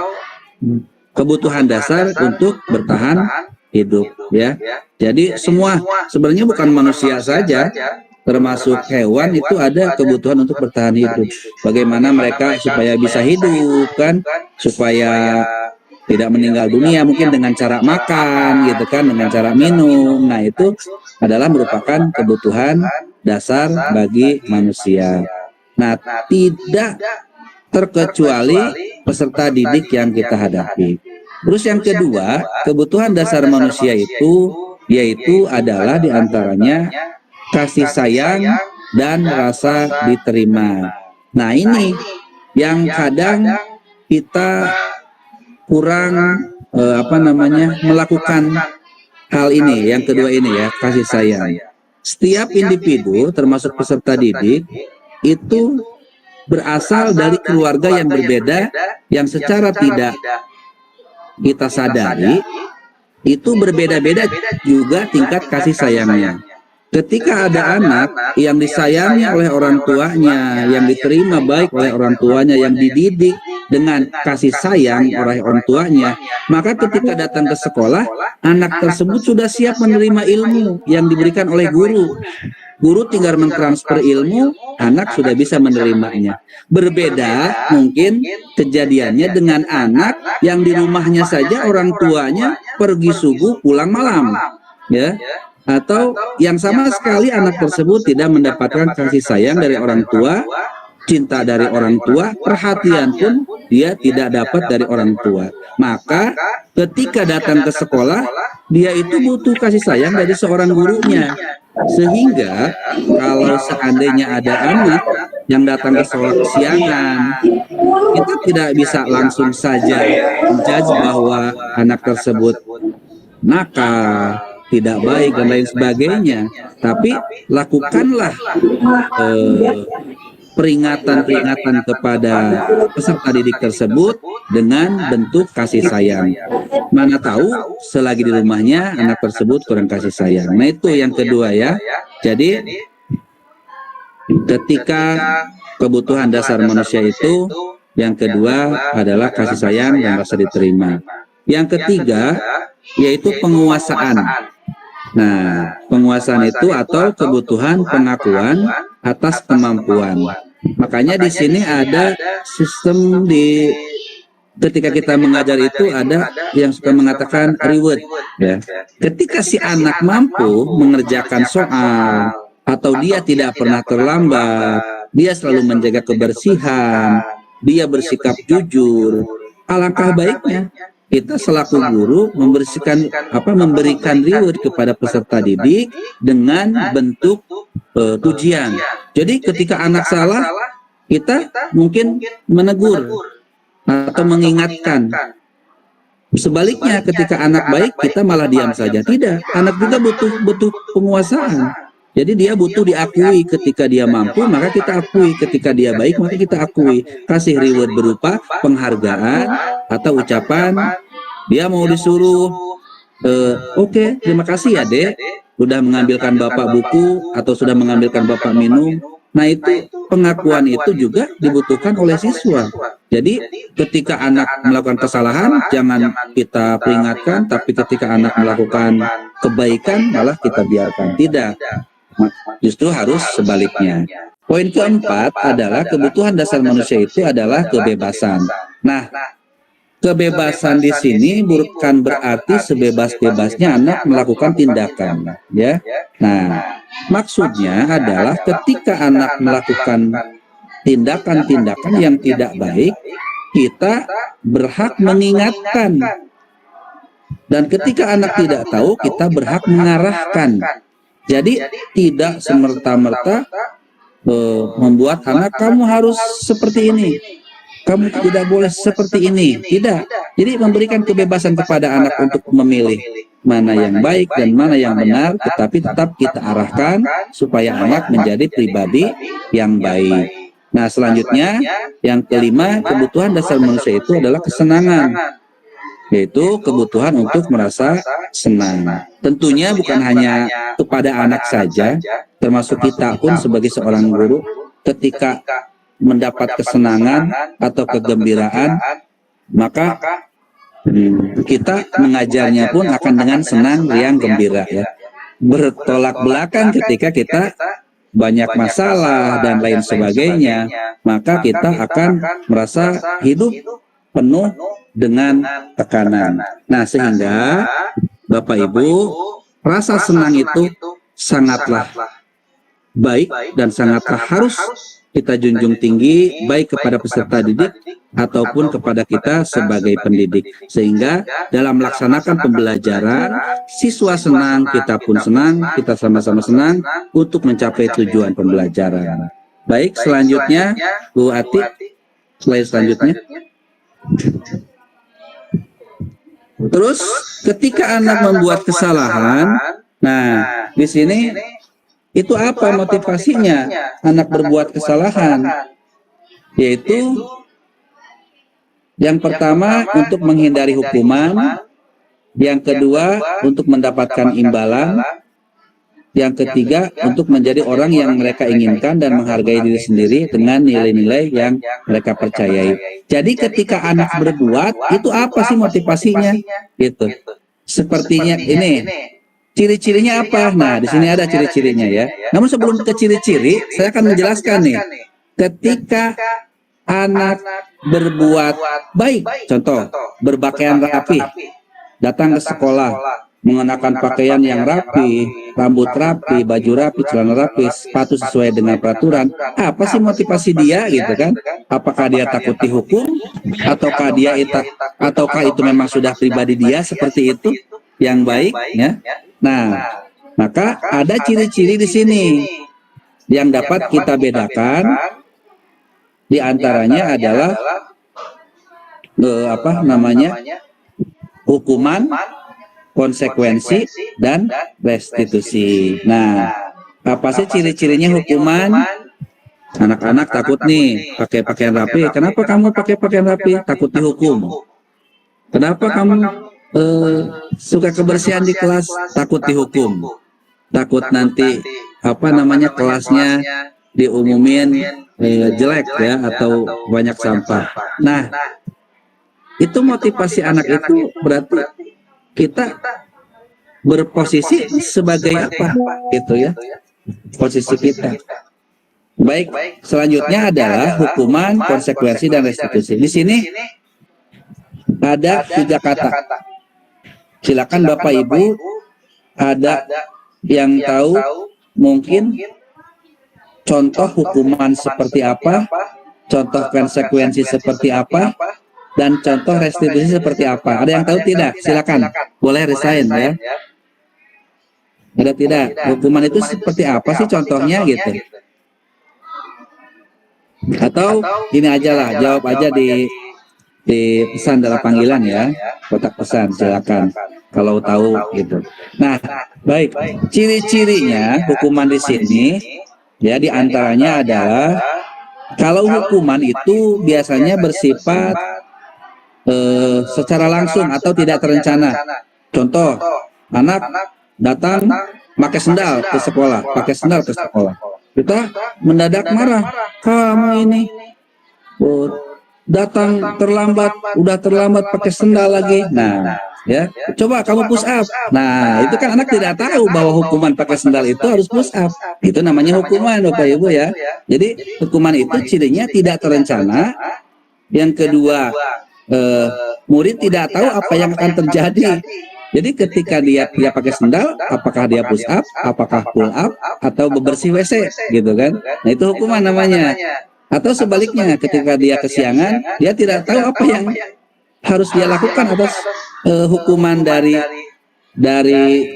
kebutuhan dasar untuk bertahan hidup ya. Jadi semua sebenarnya bukan manusia saja, termasuk hewan itu ada kebutuhan untuk bertahan hidup. Bagaimana mereka supaya bisa hidup kan, supaya tidak meninggal dunia mungkin dengan cara makan gitu kan, dengan cara minum. Nah itu adalah merupakan kebutuhan dasar bagi manusia. Nah tidak terkecuali peserta didik yang kita hadapi. Terus yang kedua, kebutuhan dasar manusia itu yaitu adalah diantaranya kasih sayang dan rasa diterima. Nah ini yang kadang kita kurang melakukan hal ini. Yang kedua ini ya, kasih sayang. Setiap individu termasuk peserta didik itu berasal dari keluarga yang berbeda, yang secara tidak kita sadari itu berbeda-beda juga tingkat kasih sayangnya. Ketika ada anak yang disayangi oleh orang tuanya, yang diterima baik oleh orang tuanya, yang dididik dengan kasih sayang oleh orang tuanya, maka ketika datang ke sekolah, anak tersebut sudah siap menerima ilmu yang diberikan oleh guru. Guru tinggal mentransfer ilmu, anak sudah bisa menerimanya. Berbeda mungkin kejadiannya dengan anak yang di rumahnya saja orang tuanya pergi subuh pulang malam, ya. Atau yang sama sekali anak tersebut tidak mendapatkan kasih sayang dari orang tua, cinta dari orang tua, perhatian pun dia tidak dapat dari orang tua. Maka ketika datang ke sekolah, dia itu butuh kasih sayang dari seorang gurunya. Sehingga kalau seandainya ada anak yang datang ke sekolah kesiangan, kita tidak bisa langsung saja menjudge bahwa anak tersebut nakal, tidak baik dan lain sebagainya, tapi lakukanlah peringatan-peringatan kepada peserta didik tersebut dengan bentuk kasih sayang. Mana tahu selagi di rumahnya anak tersebut kurang kasih sayang. Nah itu yang kedua ya. Jadi ketika kebutuhan dasar manusia itu, yang kedua adalah kasih sayang dan rasa diterima. Yang ketiga yaitu penguasaan. Nah, penguasaan itu atau kebutuhan pengakuan atas kemampuan. Makanya di sini ada sistem di ketika kita mengajar itu ada yang suka mengatakan reward ya. Ketika si anak mampu mengerjakan soal atau dia tidak pernah terlambat, dia selalu menjaga kebersihan, dia bersikap jujur, alangkah baiknya kita selaku guru memberikan reward kepada peserta didik dengan bentuk pujian. Jadi ketika anak salah, kita mungkin menegur atau mengingatkan. Sebaliknya ketika anak baik, kita malah diam saja. Tidak, anak juga butuh penguasaan. Jadi dia butuh diakui ketika dia mampu, maka kita akui. Ketika dia baik, maka kita akui. Kasih reward berupa penghargaan atau ucapan. Dia mau disuruh, oke, terima kasih ya dek, sudah mengambilkan bapak buku atau sudah mengambilkan bapak minum. Nah itu pengakuan itu juga dibutuhkan oleh siswa. Jadi ketika anak melakukan kesalahan, jangan kita peringatkan, tapi ketika anak melakukan kebaikan, malah kita biarkan. Tidak. Justru harus sebaliknya. Poin keempat adalah kebutuhan dasar manusia itu adalah kebebasan. Nah, kebebasan di sini bukan berarti sebebas-bebasnya anak melakukan tindakan, ya. Nah, maksudnya adalah ketika anak melakukan tindakan-tindakan yang tidak baik, kita berhak mengingatkan. Dan ketika anak tidak tahu, kita berhak mengarahkan. Jadi tidak semerta-merta membuat anak kamu harus seperti ini, kamu tidak boleh seperti ini. Tidak. Jadi memberikan kebebasan kepada anak untuk memilih mana yang baik dan mana yang benar, tetapi tetap kita arahkan supaya anak menjadi pribadi yang baik. Nah, selanjutnya yang kelima, kebutuhan dasar manusia itu adalah kesenangan, yaitu kebutuhan untuk merasa senang. Tentunya bukan hanya kepada anak saja, termasuk kita pun sebagai seorang guru, ketika mendapat kesenangan atau kegembiraan, maka kita mengajarnya pun akan dengan senang, riang, gembira, ya. Bertolak belakang ketika kita banyak masalah dan lain sebagainya, maka kita akan merasa hidup penuh dengan tekanan. Nah, sehingga Bapak Ibu, rasa senang itu sangatlah baik dan sangatlah harus kita junjung tinggi, baik kepada peserta didik ataupun kepada kita sebagai pendidik. Sehingga dalam melaksanakan pembelajaran, siswa senang, kita pun senang, kita sama-sama senang untuk mencapai tujuan pembelajaran. Baik, selanjutnya Bu Ati, slide selanjutnya. Terus ketika anak membuat kesalahan, nah di sini itu apa motivasinya anak berbuat kesalahan? Yaitu yang pertama untuk menghindari hukuman, yang kedua untuk mendapatkan imbalan, yang ketiga untuk menjadi orang yang mereka inginkan dan menghargai diri sendiri dengan nilai-nilai yang mereka percayai. Jadi ketika anak berbuat, itu apa sih motivasinya? Gitu. Sepertinya ini. Ciri-cirinya apa? Nah, di sini ada ciri-cirinya ya. Namun sebelum ke ciri-ciri, saya akan menjelaskan nih. Ketika anak berbuat baik, contoh, berpakaian rapi, datang ke sekolah, mengenakan pakaian yang rapi, rambut rapi, baju rapi, celana rapi, sepatu sesuai dengan peraturan. Apa sih motivasi dia gitu kan? Apakah dia takut dihukum? Ataukah itu memang sudah pribadi dia seperti itu yang baik ya? Nah, maka ada ciri-ciri di sini yang dapat kita bedakan. Di antaranya adalah hukuman, konsekuensi, dan restitusi. Nah, apa sih ciri-cirinya hukuman? Anak-anak takut nih pakai pakaian rapi. Kenapa kamu pakai pakaian rapi? Takut dihukum. Kenapa kamu suka kebersihan di kelas? Takut dihukum. Takut nanti kelasnya diumumin jelek ya, atau banyak sampah. Nah, itu motivasi anak itu berarti kita berposisi sebagai apa gitu ya, posisi kita. Baik, selanjutnya adalah hukuman, konsekuensi, dan restitusi. Di sini ada 3 kata. Silakan Bapak Ibu, ada yang tahu mungkin contoh hukuman seperti apa, contoh konsekuensi seperti apa, dan contoh restitusi seperti apa? Ada yang tahu tidak? Silakan, boleh resign ya. Ada tidak? Hukuman itu seperti apa sih contohnya gitu? Atau ini aja lah, jawab aja di pesan dalam panggilan ya, kotak pesan, silakan kalau tahu gitu. Nah, baik, ciri-cirinya hukuman di sini ya, di antaranya adalah kalau hukuman itu biasanya bersifat secara langsung atau tidak terencana. Contoh, anak datang pakai sendal ke sekolah, kita mendadak marah, kamu ini datang terlambat, udah terlambat pakai sendal lagi. Nah, ya, coba kamu push up. Nah, itu kan anak tidak tahu bahwa hukuman pakai sendal itu harus push up. Itu namanya hukuman, Bapak Ibu ya. Jadi hukuman itu cirinya tidak terencana. Yang kedua, murid tidak tahu apa yang akan terjadi. Jadi ketika dia pakai sendal, apakah dia push up, apakah pull up, atau bebersih WC gitu kan. Nah, itu hukuman namanya. Atau sebaliknya, ketika dia kesiangan, dia tidak tahu apa yang harus dia lakukan atas hukuman dari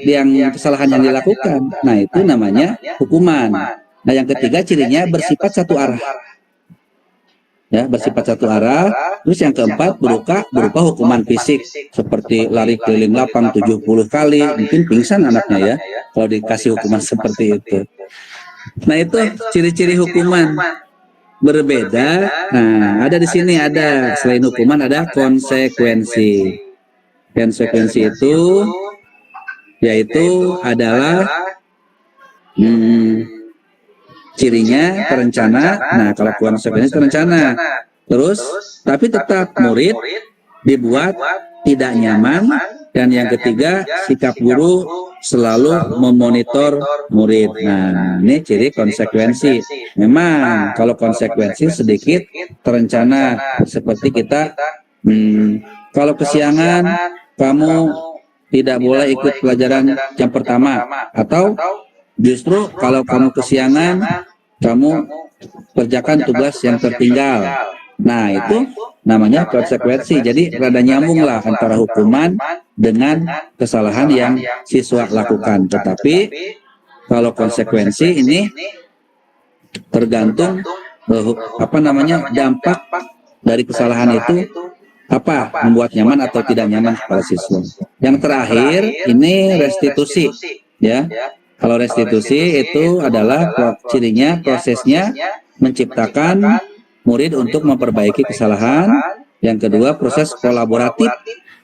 yang kesalahan yang dilakukan. Nah, itu namanya hukuman. Nah, yang ketiga cirinya bersifat satu arah. Ya, bersifat satu arah. Terus yang keempat berupa hukuman fisik seperti lari keliling lapang 70 kali, mungkin pingsan anaknya ya kalau dikasih hukuman seperti itu. Nah, itu ciri-ciri hukuman berbeda. Nah, ada di sini, ada selain hukuman ada konsekuensi. Konsekuensi itu yaitu adalah cirinya terencana. Nah, kalau konsekuensi terencana. Terus, tapi tetap murid dibuat tidak nyaman. Dan yang ketiga, sikap guru selalu memonitor murid. Nah, ini ciri konsekuensi. Memang kalau konsekuensi sedikit terencana. Seperti kita, kalau kesiangan, kamu tidak boleh ikut pelajaran jam pertama. Atau justru kalau kamu kesiangan, kamu kerjakan tugas yang tertinggal. Nah, itu namanya konsekuensi. Jadi rada nyambung lah antara hukuman dengan kesalahan yang siswa lakukan. Tetapi kalau konsekuensi ini tergantung dampak dari kesalahan itu apa, membuat nyaman atau tidak nyaman para siswa. Yang terakhir ini restitusi, ya. Kalau restitusi itu adalah cirinya, prosesnya menciptakan murid untuk memperbaiki kesalahan. Yang kedua, proses kolaboratif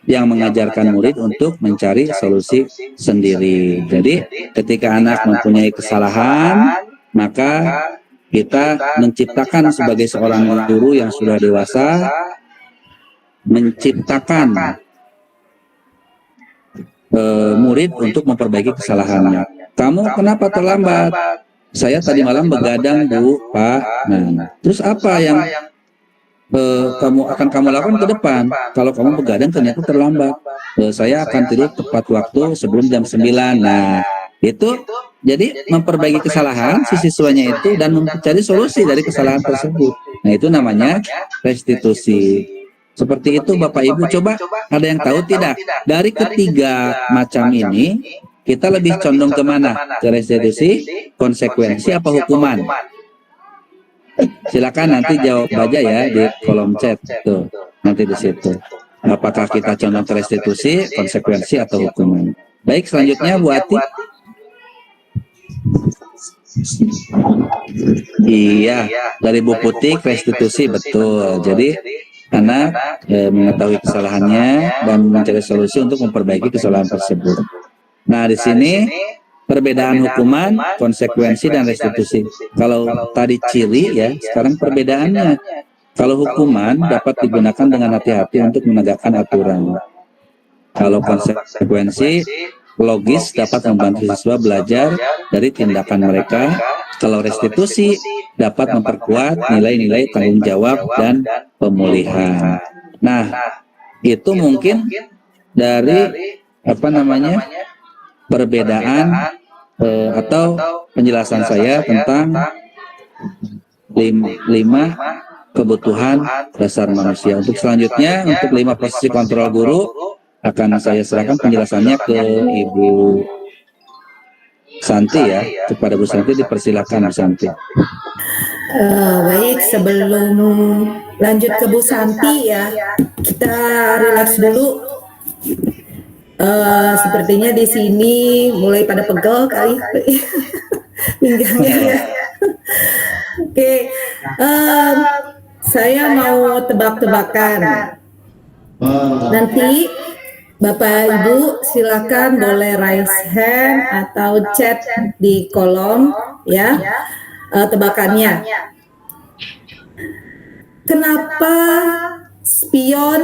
yang mengajarkan murid untuk mencari solusi sendiri. Jadi, ketika anak mempunyai kesalahan, maka kita menciptakan sebagai seorang guru yang sudah dewasa, menciptakan murid untuk memperbaiki kesalahannya. Kamu kenapa terlambat? Saya tadi malam begadang, Bu, Pak. Nah, terus apa yang akan kamu lakukan ke depan? Kalau kamu begadang ternyata terlambat, saya akan tidur tepat waktu sebelum jam 9. Nah, itu jadi memperbaiki kesalahan si siswanya itu dan mencari solusi dari kesalahan tersebut. Nah, itu namanya restitusi. Seperti itu Bapak Ibu. Coba ada yang tahu tidak? Dari ketiga macam ini, kita lebih condong kemana? Ke restitusi, konsekuensi, apa hukuman? Silakan nanti jawab aja ya di kolom chat. Tuh, nanti di situ. Apakah kita condong ke restitusi, konsekuensi, atau hukuman? Baik, selanjutnya Bu Ati. Iya, dari Bu Putih restitusi, betul. Jadi anak mengetahui kesalahannya dan mencari solusi untuk memperbaiki kesalahan tersebut. Nah, di sini perbedaan hukuman, konsekuensi, dan restitusi. Kalau tadi ciri ya, sekarang perbedaannya. Kalau hukuman dapat digunakan dengan hati-hati untuk menegakkan aturan. Kalau konsekuensi logis dapat membantu siswa belajar dari tindakan mereka. Kalau restitusi dapat memperkuat nilai-nilai tanggung jawab dan pemulihan. Nah, itu mungkin dari perbedaan atau penjelasan saya tentang 5 kebutuhan dasar manusia. Untuk selanjutnya, untuk 5 posisi kontrol guru akan saya serahkan penjelasannya ke Ibu Santi ya. Kepada Bu Santi dipersilakan Bu Santi. Baik, sebelum lanjut ke Bu Santi ya, kita relax dulu. Sepertinya di sini mulai pada pegel kali pinggangnya ya. Oke, saya mau tebak-tebakan. Nanti Bapak Ibu silakan boleh raise hand atau chat di kolom ya tebakannya. Kenapa spion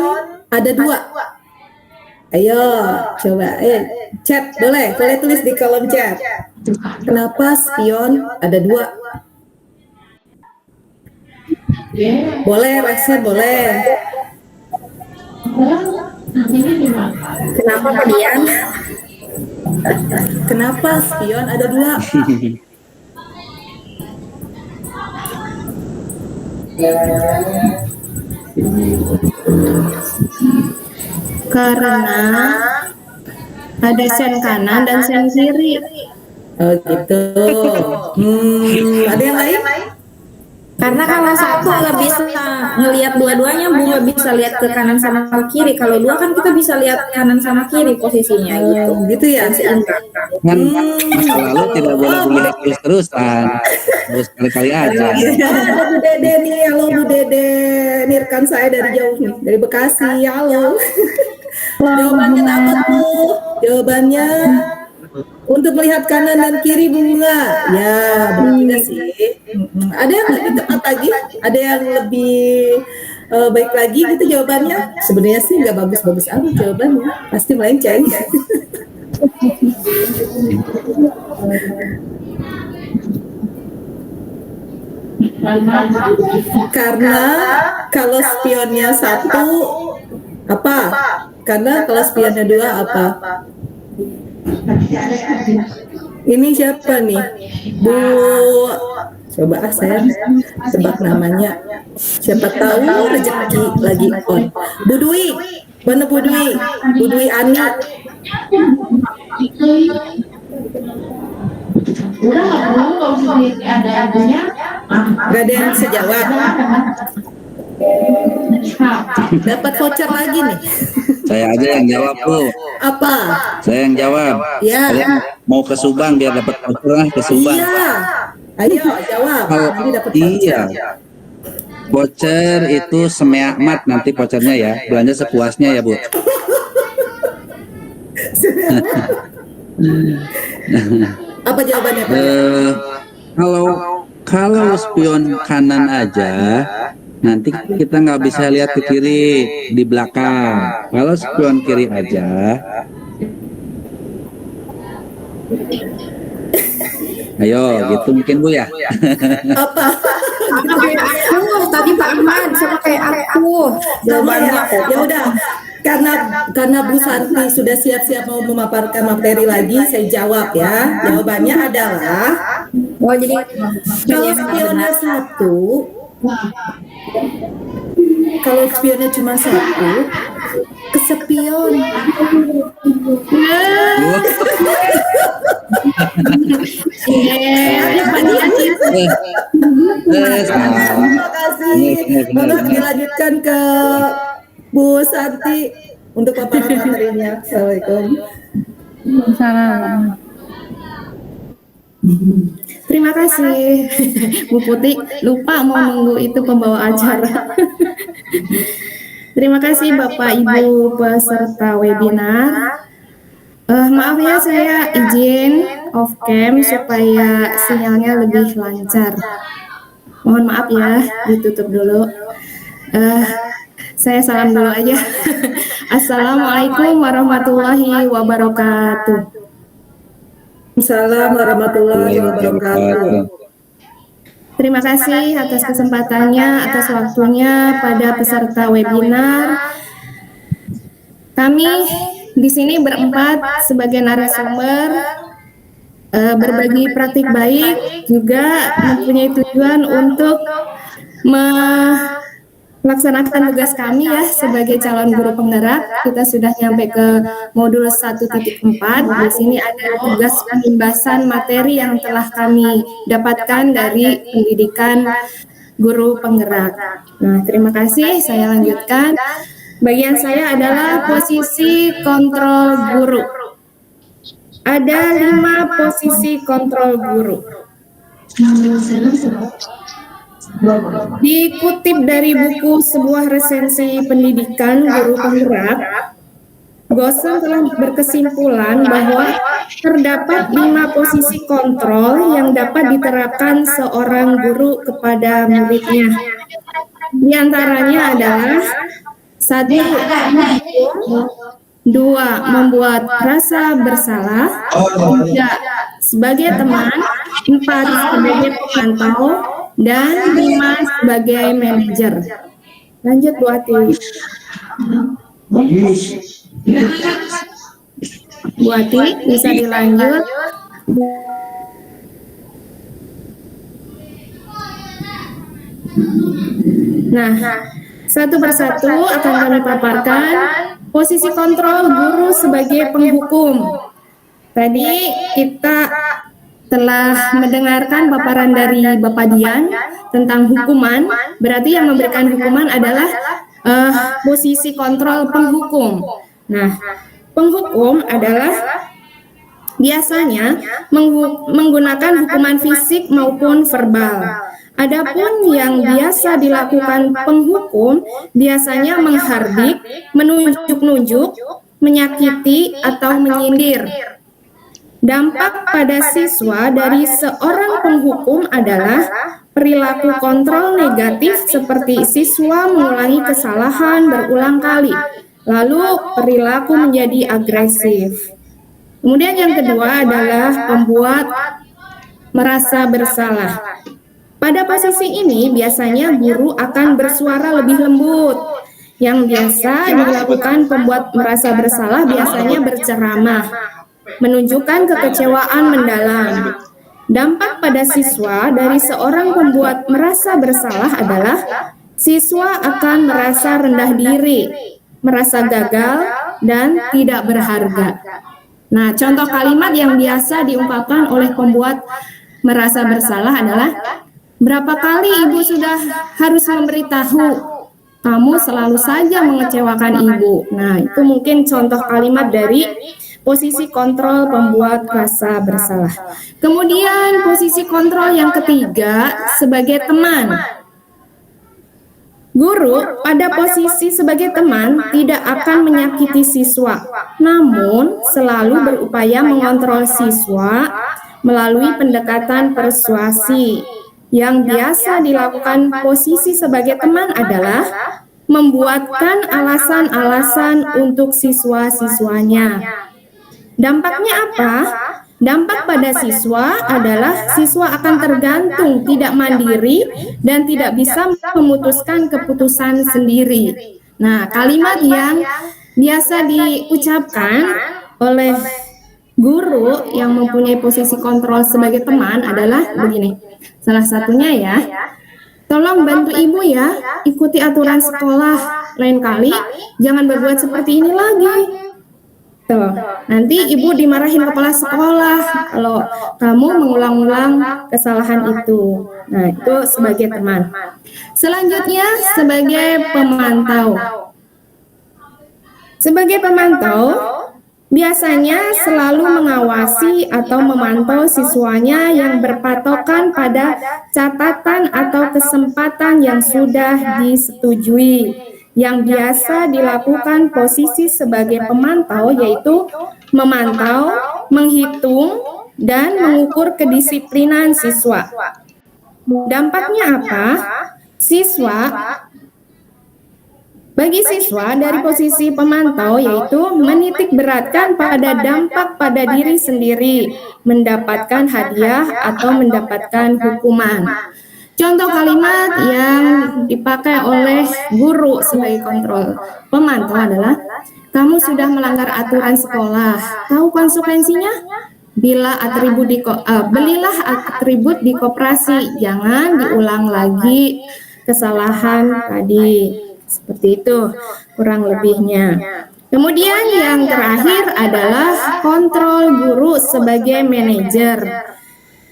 ada 2? Ayo, coba, chat boleh tulis di kolom chat. Kenapa spion ada 2? Boleh, rasa boleh. Kenapa Pak Dian? Kenapa spion ada 2? Karena ada sen kanan dan sen kiri. Oh gitu. Ada yang lain? Karena kalau satu nggak bisa ngelihat dua-duanya, Bu, nggak bisa lihat ke kanan sama ke kiri. Kalau dua kan kita bisa lihat kanan sama kiri posisinya gitu. Gitu ya. Kan masa lalu tidak boleh dilihat terus-terusan, harus kali-kali aja. Ada Bu Dede nih, halo Bu Dede, nirkan saya dari jauh nih, dari Bekasi, halo. Jawabannya apa tuh? Jawabannya untuk melihat kanan dan kiri bunga. Ya, benar juga sih. Ada yang lebih tepat lagi? Ada yang lebih baik lagi gitu jawabannya? Sebenarnya sih nggak bagus-bagus amat jawabannya, pasti melenceng. Karena kalau spionnya satu apa? Karena kalau spionnya dua apa? Ini siapa nih? Bu, coba saya tebak namanya. Siapa tahu rezeki lagi on. Bu Dwi, mana Bu Dwi? Bu Dwi Ani. Gak ada yang bisa jawab. Dapat voucher lagi nih. Saya aja yang jawab, Bu. Apa? Saya yang jawab. Ya. Saya mau ke Subang biar dapat voucher ke Subang. Iya. Ayo jawab. Nanti dapat Iya. Voucher itu semeakmat nanti vouchernya ya. Belanja sepuasnya ya, Bu. Apa jawabannya, Pak? Kalau spion kanan aja, nanti kita nggak bisa lihat ke kiri di belakang. Kalau spion kiri aja, ayo gitu mungkin Bu ya. Apa? Tadi Pak Ahmad sama kayak aku. Jawabannya ya udah. Karena Bu Santi sudah siap-siap mau memaparkan materi lagi, saya jawab ya. Jawabannya adalah kalau spionnya satu, kalau spionnya cuma satu, kesepion. Terima kasih. Lalu dilanjutkan ke Bu Santi untuk paparan materinya. Assalamualaikum. Terima kasih. Bu Putih lupa mau nunggu itu pembawa acara. Terima kasih Bapak Ibu peserta webinar. Maaf ya, saya izin off cam supaya sinyalnya lebih lancar. Mohon maaf ya, ditutup dulu. Saya salam dulu aja. Assalamualaikum warahmatullahi wabarakatuh. Assalamualaikum warahmatullahi wabarakatuh. Terima kasih atas kesempatannya, atas waktunya pada peserta webinar. Kami di sini berempat sebagai narasumber, berbagi praktik baik, juga mempunyai tujuan untuk melaksanakan tugas kami ya sebagai calon guru penggerak. Kita sudah nyampe ke modul 1.4. Di sini ada tugas penimbasan materi yang telah kami dapatkan dari pendidikan guru penggerak. Nah, terima kasih. Saya lanjutkan. Bagian saya adalah posisi kontrol guru. Ada 5 posisi kontrol guru. Dikutip dari buku sebuah resensi pendidikan guru penggerak, Gosel telah berkesimpulan bahwa terdapat 5 posisi kontrol yang dapat diterapkan seorang guru kepada muridnya. Di antaranya adalah 1. 2. Membuat rasa bersalah. 3. Sebagai teman. 4. Sebagai pemantau. Dan 5 sebagai manajer. Lanjut Bu Ati. Bu Ati bisa dilanjut. Nah, satu persatu akan kami paparkan posisi kontrol guru sebagai penghukum. Tadi kita telah mendengarkan paparan dari Bapak Dian tentang hukuman, berarti yang memberikan hukuman adalah posisi kontrol penghukum. Nah, penghukum adalah biasanya menggunakan hukuman fisik maupun verbal. Adapun yang biasa dilakukan penghukum biasanya menghardik, menunjuk-nunjuk, menyakiti, atau menyindir. Dampak pada siswa dari seorang penghukum adalah perilaku kontrol negatif seperti siswa mengulangi kesalahan berulang kali, lalu perilaku menjadi agresif. Kemudian yang kedua adalah membuat merasa bersalah. Pada posisi ini biasanya guru akan bersuara lebih lembut. Yang biasa dilakukan pembuat merasa bersalah biasanya berceramah, menunjukkan kekecewaan mendalam. Dampak pada siswa dari seorang pembuat merasa bersalah adalah siswa akan merasa rendah diri, merasa gagal, dan tidak berharga. Nah, contoh kalimat yang biasa diungkapkan oleh pembuat merasa bersalah adalah, berapa kali ibu sudah harus memberitahu, kamu selalu saja mengecewakan ibu. Nah, itu mungkin contoh kalimat dari posisi kontrol pembuat rasa bersalah. Kemudian posisi kontrol yang ketiga sebagai teman. Guru pada posisi sebagai teman tidak akan menyakiti siswa, namun selalu berupaya mengontrol siswa melalui pendekatan persuasi. Yang biasa dilakukan posisi sebagai teman adalah membuatkan alasan-alasan untuk siswa-siswanya. Dampaknya apa? Dampak pada siswa adalah siswa akan tergantung, tidak mandiri, dan tidak bisa memutuskan keputusan sendiri. Nah, kalimat yang biasa diucapkan oleh guru yang mempunyai posisi kontrol sebagai teman adalah begini. Salah satunya ya, tolong bantu ibu ya, ikuti aturan sekolah. Lain kali jangan berbuat seperti ini lagi. Tuh, nanti ibu dimarahin kepala sekolah kalau kamu mengulang-ulang kesalahan itu. Nah, itu sebagai teman. Selanjutnya sebagai pemantau. Sebagai pemantau, biasanya selalu mengawasi atau memantau siswanya yang berpatokan pada catatan atau kesempatan yang sudah disetujui. Yang biasa dilakukan posisi sebagai pemantau yaitu memantau, menghitung, dan mengukur kedisiplinan siswa. Dampaknya apa? Bagi siswa dari posisi pemantau yaitu menitik beratkan pada dampak pada diri sendiri, mendapatkan hadiah atau mendapatkan hukuman. Contoh kalimat yang dipakai oleh guru sebagai kontrol pemantau adalah, kamu sudah melanggar aturan sekolah, tahu konsekuensinya? Belilah atribut di koperasi, jangan diulang lagi kesalahan tadi. Seperti itu kurang lebihnya. Kemudian yang terakhir adalah kontrol guru sebagai manajer.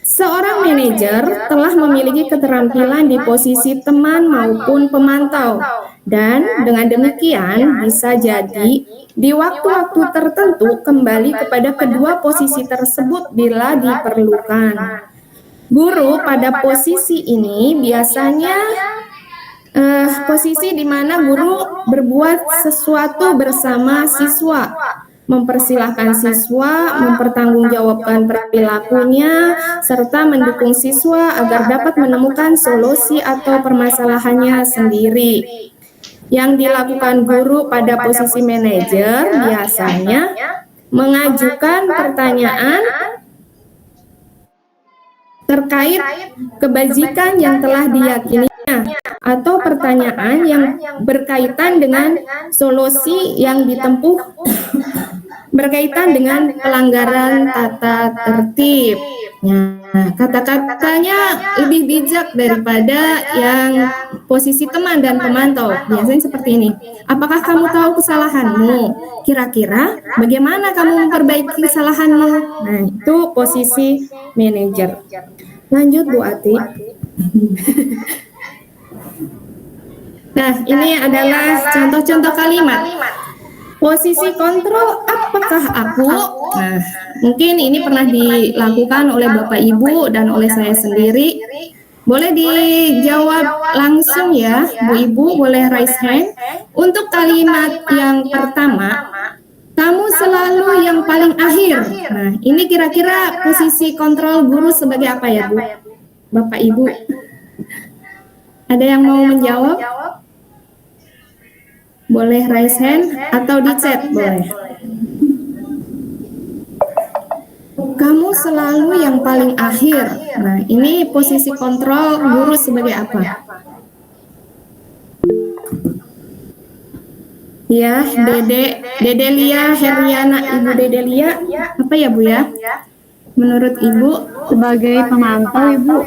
Seorang manajer telah memiliki keterampilan di posisi teman maupun pemantau, dan dengan demikian bisa jadi di waktu-waktu tertentu kembali kepada kedua posisi tersebut bila diperlukan. Guru pada posisi ini biasanya posisi di mana guru berbuat sesuatu bersama siswa, mempersilahkan siswa mempertanggungjawabkan perilakunya, serta mendukung siswa agar dapat menemukan solusi atau permasalahannya sendiri. Yang dilakukan guru pada posisi manajer biasanya mengajukan pertanyaan terkait kebajikan yang telah diyakininya, atau pertanyaan yang berkaitan dengan solusi yang ditempuh berkaitan dengan pelanggaran tata tertib. Nah, kata-katanya lebih bijak daripada yang posisi teman dan pemantau. Biasanya seperti ini. Apakah kamu tahu kesalahanmu? Kira-kira bagaimana kamu memperbaiki kesalahanmu? Nah, itu posisi manajer. Lanjut Bu Ati. Nah, ini adalah contoh-contoh kalimat. Posisi kontrol, apakah aku? Nah, mungkin ini pernah dilakukan oleh Bapak Ibu dan oleh saya sendiri. Boleh dijawab langsung ya, Bu Ibu, boleh raise hand. Untuk kalimat yang pertama, kamu selalu yang paling akhir. Nah, ini kira-kira posisi kontrol guru sebagai apa ya, Bu? Bapak Ibu? Ada yang mau menjawab? Boleh raise hand atau di chat boleh. Kamu selalu yang paling akhir. Nah, ini posisi kontrol guru sebagai apa? Ya, Dede Lia Heriana, Ibu Dede Lia, apa ya Bu ya? Menurut Ibu Sebagai pemantau, Ibu.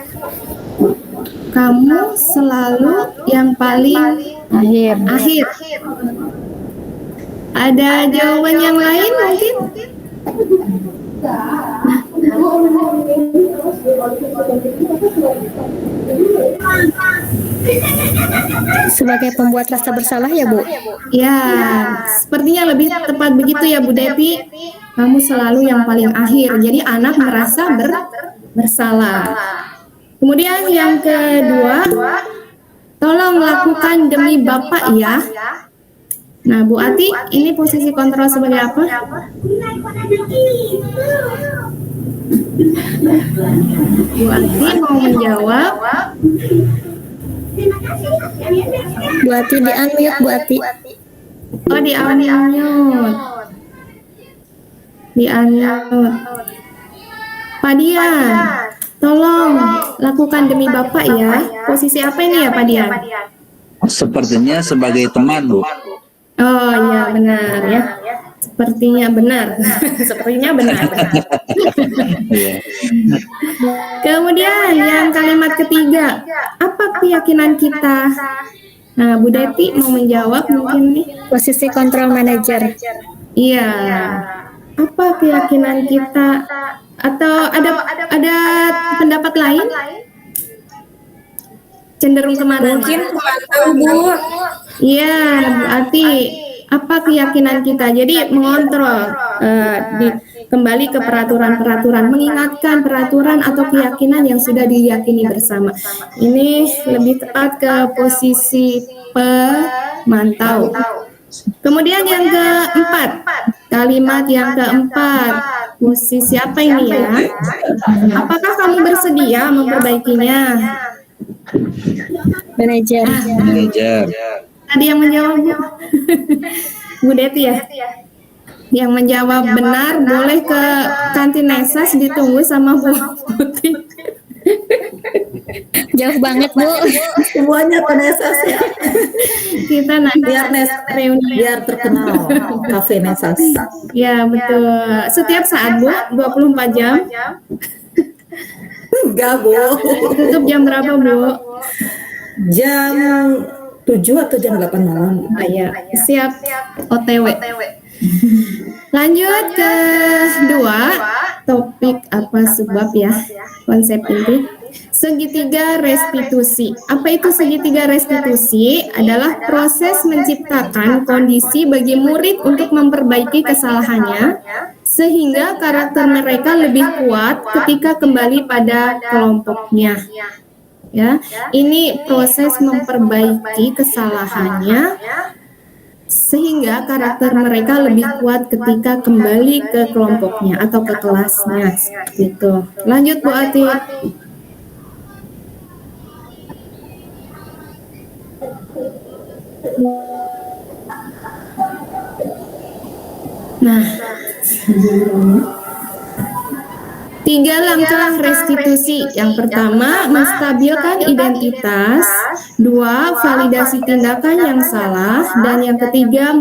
kamu selalu yang paling akhir. Ada jawaban yang lain mungkin? Sebagai pembuat rasa bersalah ya Bu? Ya, sepertinya lebih tepat begitu ya Bu Devi. Kamu selalu yang paling akhir. Jadi anak merasa bersalah. Kemudian yang kedua, tolong lakukan demi Bapak ya. Nah, Bu Ati, ini posisi kontrol sebagai apa? Bu Ati mau menjawab. Bu Ati di unmute Bu Ati. Oh, di unmute. Di unmute. Pak Dian, tolong lakukan demi Bapak ya. Posisi apa ini ya Pak Dian? Sepertinya sebagai teman, Bu. Oh iya benar ya. Sepertinya benar. Sepertinya benar. Kemudian yang kalimat ketiga, apa keyakinan kita? Nah, Bu Deti mau menjawab mungkin nih. Posisi kontrol manager. Iya. Apa keyakinan kita? Atau ada pendapat lain? Cenderung kemana? Mungkin pemantau Bu. Iya, berarti apa keyakinan kita? Jadi mengontrol, kembali ke peraturan-peraturan, mengingatkan peraturan atau keyakinan yang sudah diyakini bersama. Ini lebih tepat ke posisi pemantau. Kemudian yang keempat, kalimat yang keempat, posisi apa ini ya? Apakah kamu bersedia memperbaikinya? Manajer. Manajer. Tadi yang menjawab Bu, Bu Deti ya? Yang menjawab benar boleh ke kantin Nesas ditunggu sama Bu Putih. Jauh banget Bu. Semuanya ke Nesas ya. Kita nanti Biar reuni. biar terkenal Cafe Nesas. Ya betul. Setiap saat Bu, 24 jam. Enggak, Bu. Tutup jam berapa Bu? Jam 7 atau jam 8 malam. Ah, ya, siap OTW. Lanjut ke dua, topik apa sebab ya, konsep inti. Segitiga restitusi. Apa itu segitiga restitusi? Adalah proses menciptakan kondisi bagi murid untuk memperbaiki kesalahannya sehingga karakter mereka lebih kuat ketika kembali pada kelompoknya. Ya, ini proses memperbaiki kesalahannya sehingga karakter mereka lebih kuat ketika kembali ke kelompoknya atau ke kelasnya. Seperti itu. Lanjut Bu Ati. Nah, 3 langkah restitusi. Yang pertama, menstabilkan identitas. 2, validasi tindakan yang salah. Dan yang ketiga,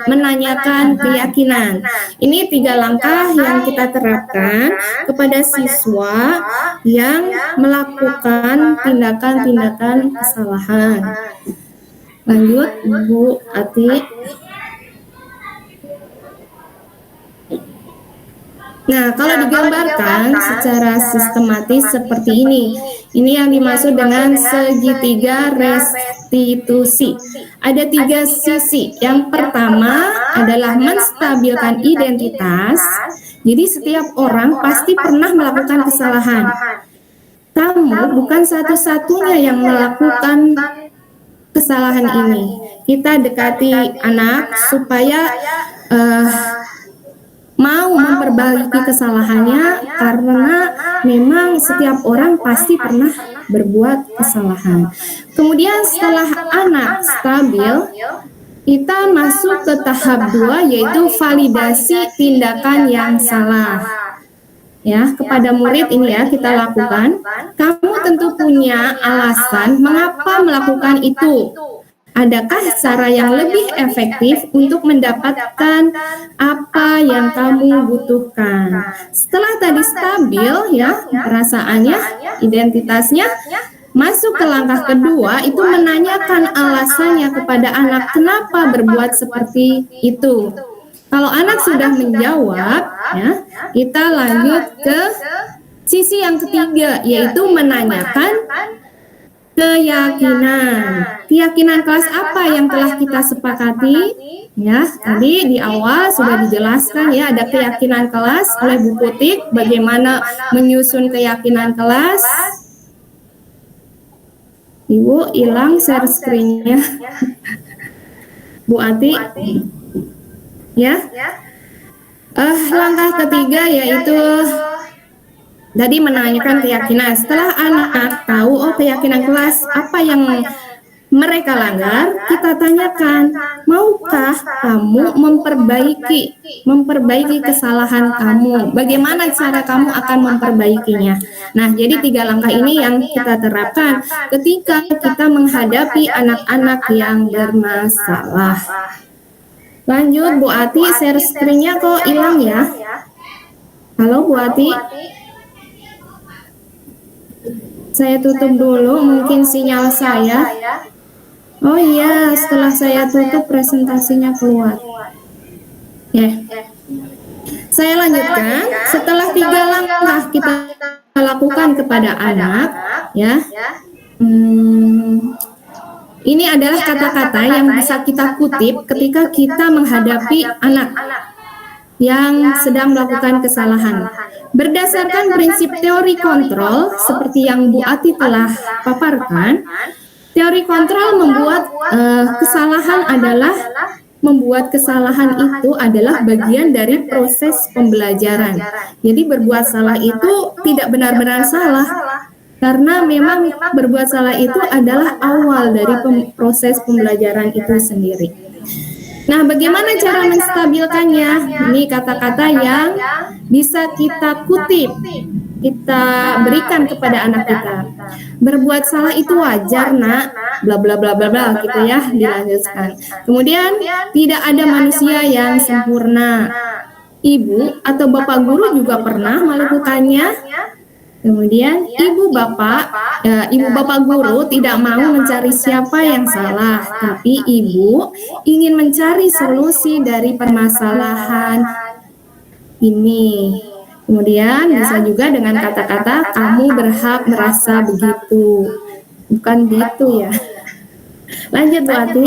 menanyakan keyakinan. Ini 3 langkah yang kita terapkan kepada siswa yang melakukan tindakan-tindakan kesalahan. Lanjut, Bu Ati. Nah, kalau digambarkan secara sistematis seperti ini yang dimaksud dengan segitiga restitusi. Ada 3 sisi. Yang pertama adalah menstabilkan identitas. Jadi setiap orang pasti pernah melakukan kesalahan. Kamu bukan satu-satunya yang melakukan kesalahan ini. Kita dekati anak supaya mau memperbaiki kesalahannya, karena memang setiap orang pasti pernah berbuat kesalahan. Kemudian setelah anak stabil, kita masuk ke tahap 2, yaitu validasi tindakan yang salah. Ya, kepada murid ini ya kita lakukan. Kamu tentu punya alasan mengapa melakukan itu. Adakah cara yang lebih efektif untuk mendapatkan apa yang kamu butuhkan? Setelah tadi stabil ya perasaannya, identitasnya, masuk ke langkah kedua itu menanyakan alasannya kepada anak kenapa berbuat seperti itu. Kalau anak sudah menjawab, ya, kita lanjut ke sisi yang ketiga, yaitu menanyakan keyakinan. Keyakinan kelas apa yang telah kita sepakati? Ya, tadi di awal sudah dijelaskan ya, ada keyakinan kelas oleh Bu Putik, bagaimana menyusun keyakinan kelas. Ibu hilang share screen-nya. Bu Ati. Ya. Langkah ketiga yaitu tadi menanyakan keyakinan. Setelah anak tahu keyakinan kelas apa yang mereka langgar, kita tanyakan, maukah kamu memperbaiki kesalahan kamu? Bagaimana cara kamu akan memperbaikinya? Nah, jadi 3 langkah ini yang kita terapkan ketika kita menghadapi anak-anak yang bermasalah. Lanjut, Bu Ati, share screen-nya kok hilang ya? Halo, Bu Ati. Saya tutup dulu, mungkin sinyal saya. Oh iya, setelah saya tutup presentasinya keluar. Ya. Saya lanjutkan. Setelah 3 langkah kita lakukan kepada anak, ya. Ini adalah kata-kata yang bisa kita kutip ketika kita menghadapi anak yang sedang melakukan kesalahan. Berdasarkan prinsip teori kontrol, seperti yang Bu Ati telah paparkan, teori kontrol membuat kesalahan itu adalah bagian dari proses pembelajaran. Jadi berbuat salah itu tidak benar-benar salah, karena memang berbuat salah itu adalah awal dari proses pembelajaran itu sendiri. Nah, bagaimana cara menstabilkannya? Ini kata-kata yang bisa kita kutip, kita berikan kepada anak kita. Berbuat salah itu wajar, Nak, bla bla bla bla bla, gitu ya, dilanjutkan. Kemudian, tidak ada manusia yang sempurna. Ibu atau bapak guru juga pernah melakukannya. Kemudian ibu bapak guru tidak mau mencari siapa yang salah, tapi ibu ingin mencari solusi dari permasalahan ini. Kemudian bisa juga dengan kata-kata kamu berhak merasa begitu, bukan gitu ya. Lanjut, Bu Ati.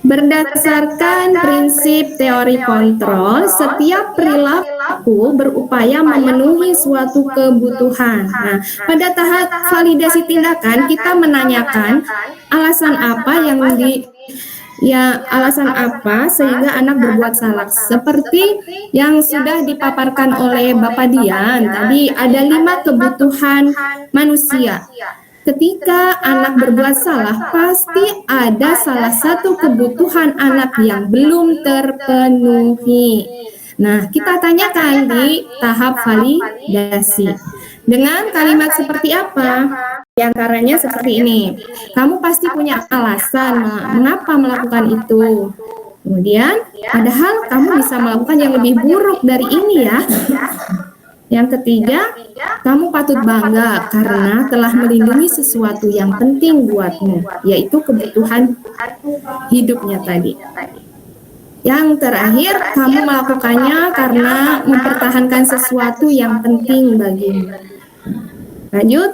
Berdasarkan prinsip teori kontrol, setiap perilaku berupaya memenuhi suatu kebutuhan. Nah, pada tahap validasi tindakan, kita menanyakan alasan apa alasan apa sehingga anak berbuat salah. Seperti yang sudah dipaparkan oleh Bapak Dian, tadi ada 5 kebutuhan manusia. Ketika anak berbuat salah, pasti ada salah satu kebutuhan anak yang belum terpenuhi. Nah, kita tanyakan di tahap validasi. Dengan kalimat seperti apa? Di antaranya seperti ini. Kamu pasti punya alasan mengapa melakukan itu. Kemudian, padahal kamu bisa melakukan yang lebih buruk dari ini ya. Yang ketiga, kamu patut bangga karena telah melindungi sesuatu yang penting buatmu, yaitu kebutuhan hidupnya tadi. Yang terakhir, kamu melakukannya karena mempertahankan sesuatu yang penting bagimu. Lanjut.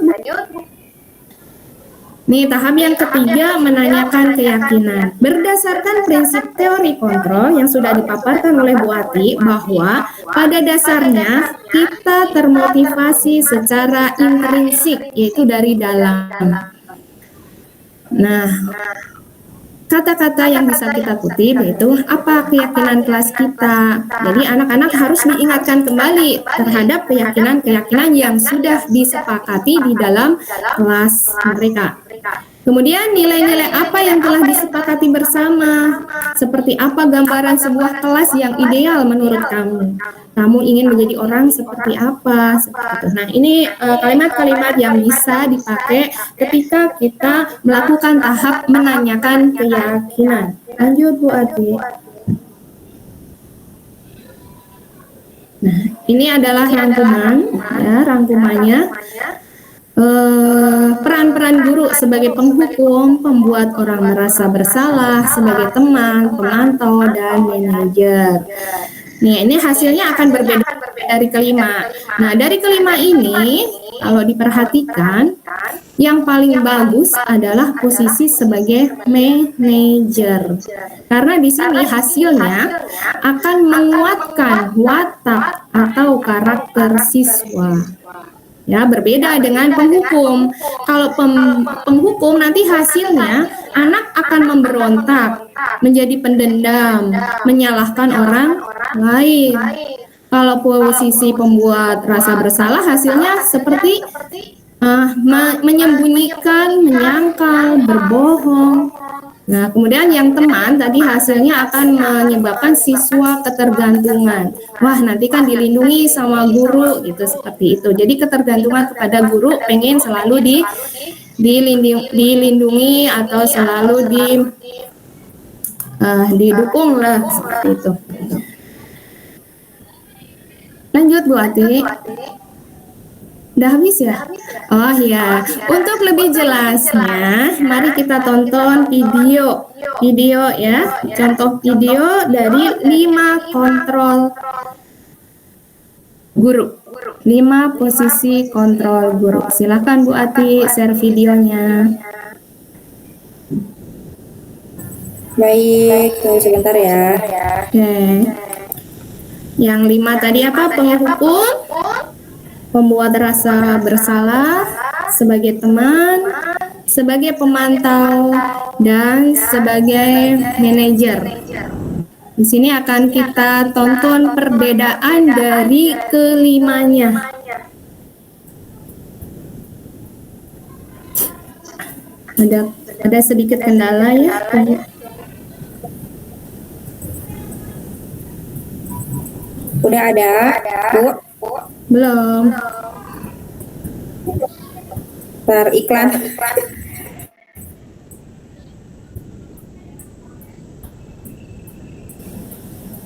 Nih, tahap yang ketiga menanyakan keyakinan. Berdasarkan prinsip teori kontrol yang sudah dipaparkan oleh Bu Ati, bahwa pada dasarnya kita termotivasi secara intrinsik, yaitu dari dalam. Nah, kata-kata yang bisa kita kutip yaitu apa keyakinan kelas kita. Jadi anak-anak harus diingatkan kembali terhadap keyakinan-keyakinan yang sudah disepakati di dalam kelas mereka. Kemudian nilai-nilai apa yang telah disepakati bersama? Seperti apa gambaran sebuah kelas yang ideal menurut kamu? Kamu ingin menjadi orang seperti apa? Seperti itu. Nah, ini kalimat-kalimat yang bisa dipakai ketika kita melakukan tahap menanyakan keyakinan. Lanjut Bu Ati. Nah, ini adalah rangkumannya. Peran-peran guru sebagai penghukum, pembuat orang merasa bersalah, sebagai teman, pemantau, dan manajer. Nih, ini hasilnya akan berbeda dari kelima. Nah, dari kelima ini, kalau diperhatikan, yang paling bagus adalah posisi sebagai manajer. Karena di sini hasilnya akan menguatkan watak atau karakter siswa. Ya, berbeda dengan penghukum. Kalau penghukum nanti hasilnya anak akan memberontak, menjadi pendendam, menyalahkan orang lain. Kalau posisi pembuat rasa bersalah hasilnya seperti menyembunyikan, menyangkal, berbohong. Nah, kemudian yang teman tadi hasilnya akan menyebabkan siswa ketergantungan. Wah, nanti kan dilindungi sama guru gitu, seperti itu. Jadi ketergantungan kepada guru, pengen selalu dilindungi atau selalu didukung lah, seperti itu. Lanjut Bu Ati. Udah habis ya? Oh ya, untuk lebih jelasnya, mari kita tonton video ya, contoh video dari 5 kontrol guru, 5 posisi kontrol guru. Silakan Bu Ati share videonya. Baik, tunggu sebentar ya. Oke. Yang 5 tadi apa? Penghukum, pembuat rasa bersalah, sebagai teman, sebagai pemantau, dan sebagai manajer. Di sini akan kita tonton perbedaan dari kelimanya. Ada sedikit kendala ya. Udah ada, Bu? Belum. Ntar iklan.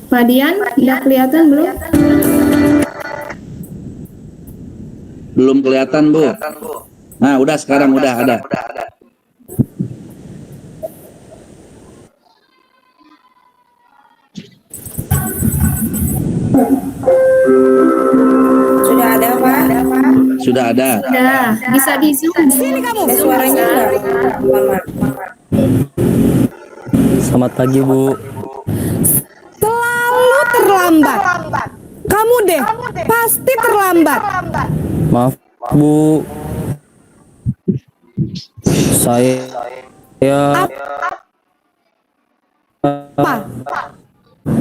Pak Dian, udah kelihatan belum? Belum kelihatan, Bu. Nah, udah sekarang udah ada. Sudah ada, Pak? Sudah ada. Sudah, bisa di zoom. Sini kamu. Suaranya enggak? Selamat pagi, Bu. Selalu terlambat. Kamu deh, pasti terlambat. Maaf, Bu. Saya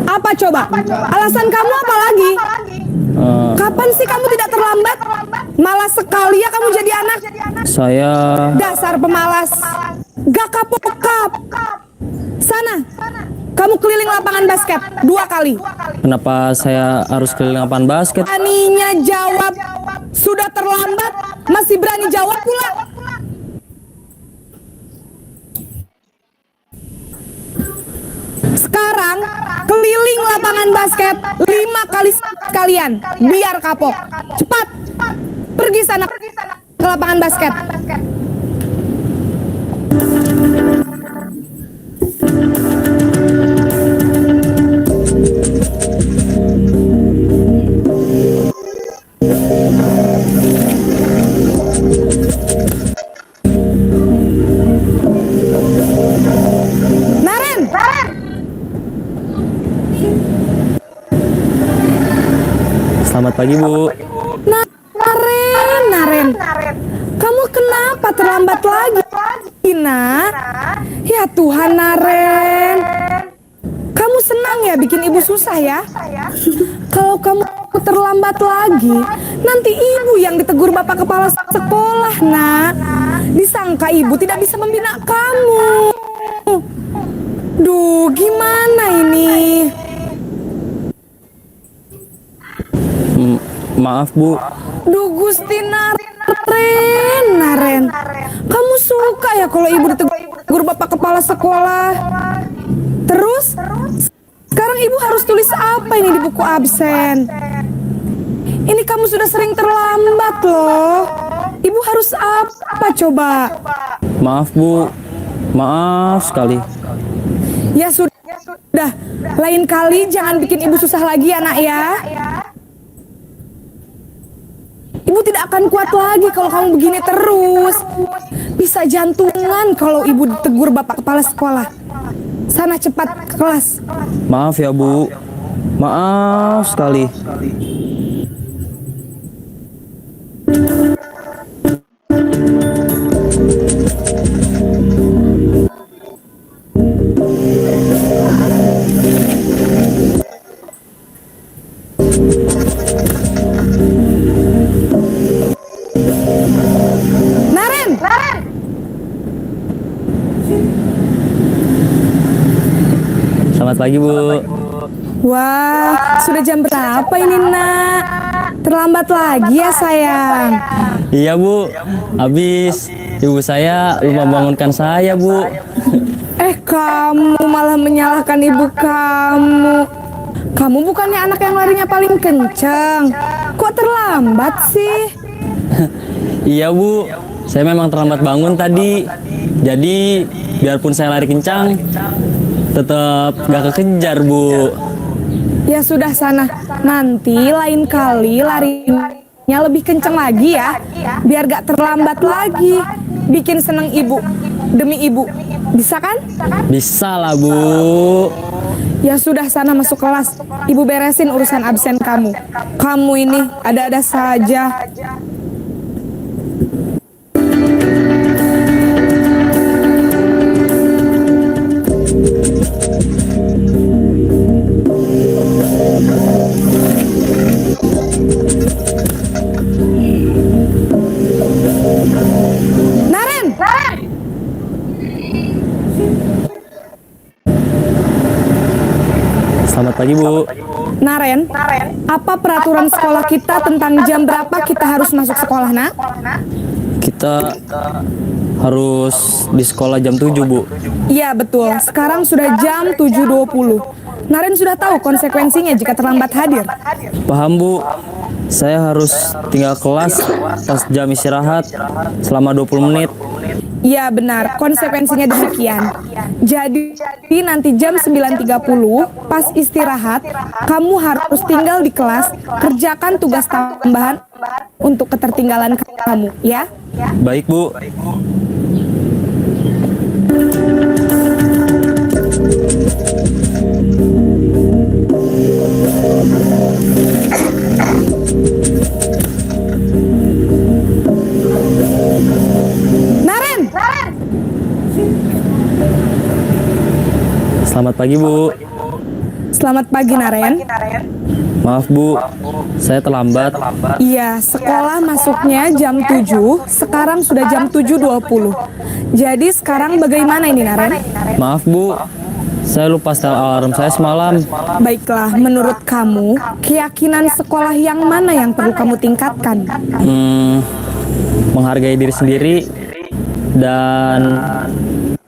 Apa coba? Alasan kamu apa lagi? Kapan sih kamu tidak terlambat? Malas sekali ya kamu jadi anak. Saya Dasar pemalas. Gak kapok-kap. Sana, kamu keliling lapangan basket 2 kali. Kenapa saya harus keliling lapangan basket? Beraninya jawab, sudah terlambat, masih berani jawab pula. Sekarang keliling lapangan basket 5 kali sekalian, biar kapok. Cepat, pergi sana ke lapangan basket. Naren, Selamat pagi, Bu. Naren, kamu kenapa terlambat lagi, nak? Ya Tuhan, Naren, kamu senang ya bikin ibu susah ya? Kalau kamu terlambat lagi, nanti ibu yang ditegur bapak kepala sekolah, nak. Disangka ibu tidak bisa membina kamu. Duh, gimana ini? Maaf, Bu. Duh, Gusti Naren, kamu suka ya kalau ibu ditegur bapak kepala sekolah? Terus, sekarang ibu harus tulis apa ini di buku absen? Ini kamu sudah sering terlambat loh. Ibu harus apa coba? Maaf, Bu. Maaf sekali. Ya sudah, lain kali jangan bikin ibu susah lagi ya, nak ya. Ibu tidak akan kuat lagi kalau kamu begini terus. Bisa jantungan kalau ibu ditegur bapak kepala sekolah. Sana cepat ke kelas. Maaf ya, Bu. Maaf sekali. Naren. Selamat pagi, Bu. Wah, sudah jam berapa ini, nak? Terlambat lagi ya, sayang. Iya, Bu. Habis ibu saya lupa bangunkan saya, Bu. Kamu malah menyalahkan ibu kamu. Kamu bukannya anak yang larinya paling kencang. Kok terlambat sih? Iya, Bu. Saya memang terlambat bangun tadi. Jadi, biarpun saya lari kencang, tetap gak kekejar, Bu. Ya sudah sana. Nanti lain kali larinya lebih kencang lagi ya. Biar gak terlambat lagi. Bikin seneng ibu. Demi ibu. Bisa kan? Bisa lah, Bu. Ya sudah, sana masuk kelas. Ibu beresin urusan absen kamu. Kamu ini ada-ada saja. Naren! Selamat pagi, Bu. Naren, apa peraturan sekolah kita tentang jam berapa kita harus masuk sekolah, nak? Kita harus di sekolah jam 7, Bu. Iya, betul. Sekarang sudah jam 7.20. Naren sudah tahu konsekuensinya jika terlambat hadir. Paham, Bu. Saya harus tinggal kelas pas jam istirahat selama 20 menit. Iya, benar. Konsekuensinya demikian. Jadi nanti jam 9.30 pas istirahat, kamu harus tinggal di kelas, kerjakan tugas tambahan untuk ketertinggalan kamu, ya? Baik, Bu. Naren! Selamat pagi, Bu. Selamat pagi, Naren. Maaf, Bu. Saya terlambat. Iya, sekolah masuknya jam 7, sekarang sudah jam 7.20. Jadi sekarang bagaimana ini, Naren? Maaf, Bu. Saya lupa setel alarm saya semalam. Baiklah, menurut kamu, keyakinan sekolah yang mana yang perlu kamu tingkatkan? Menghargai diri sendiri dan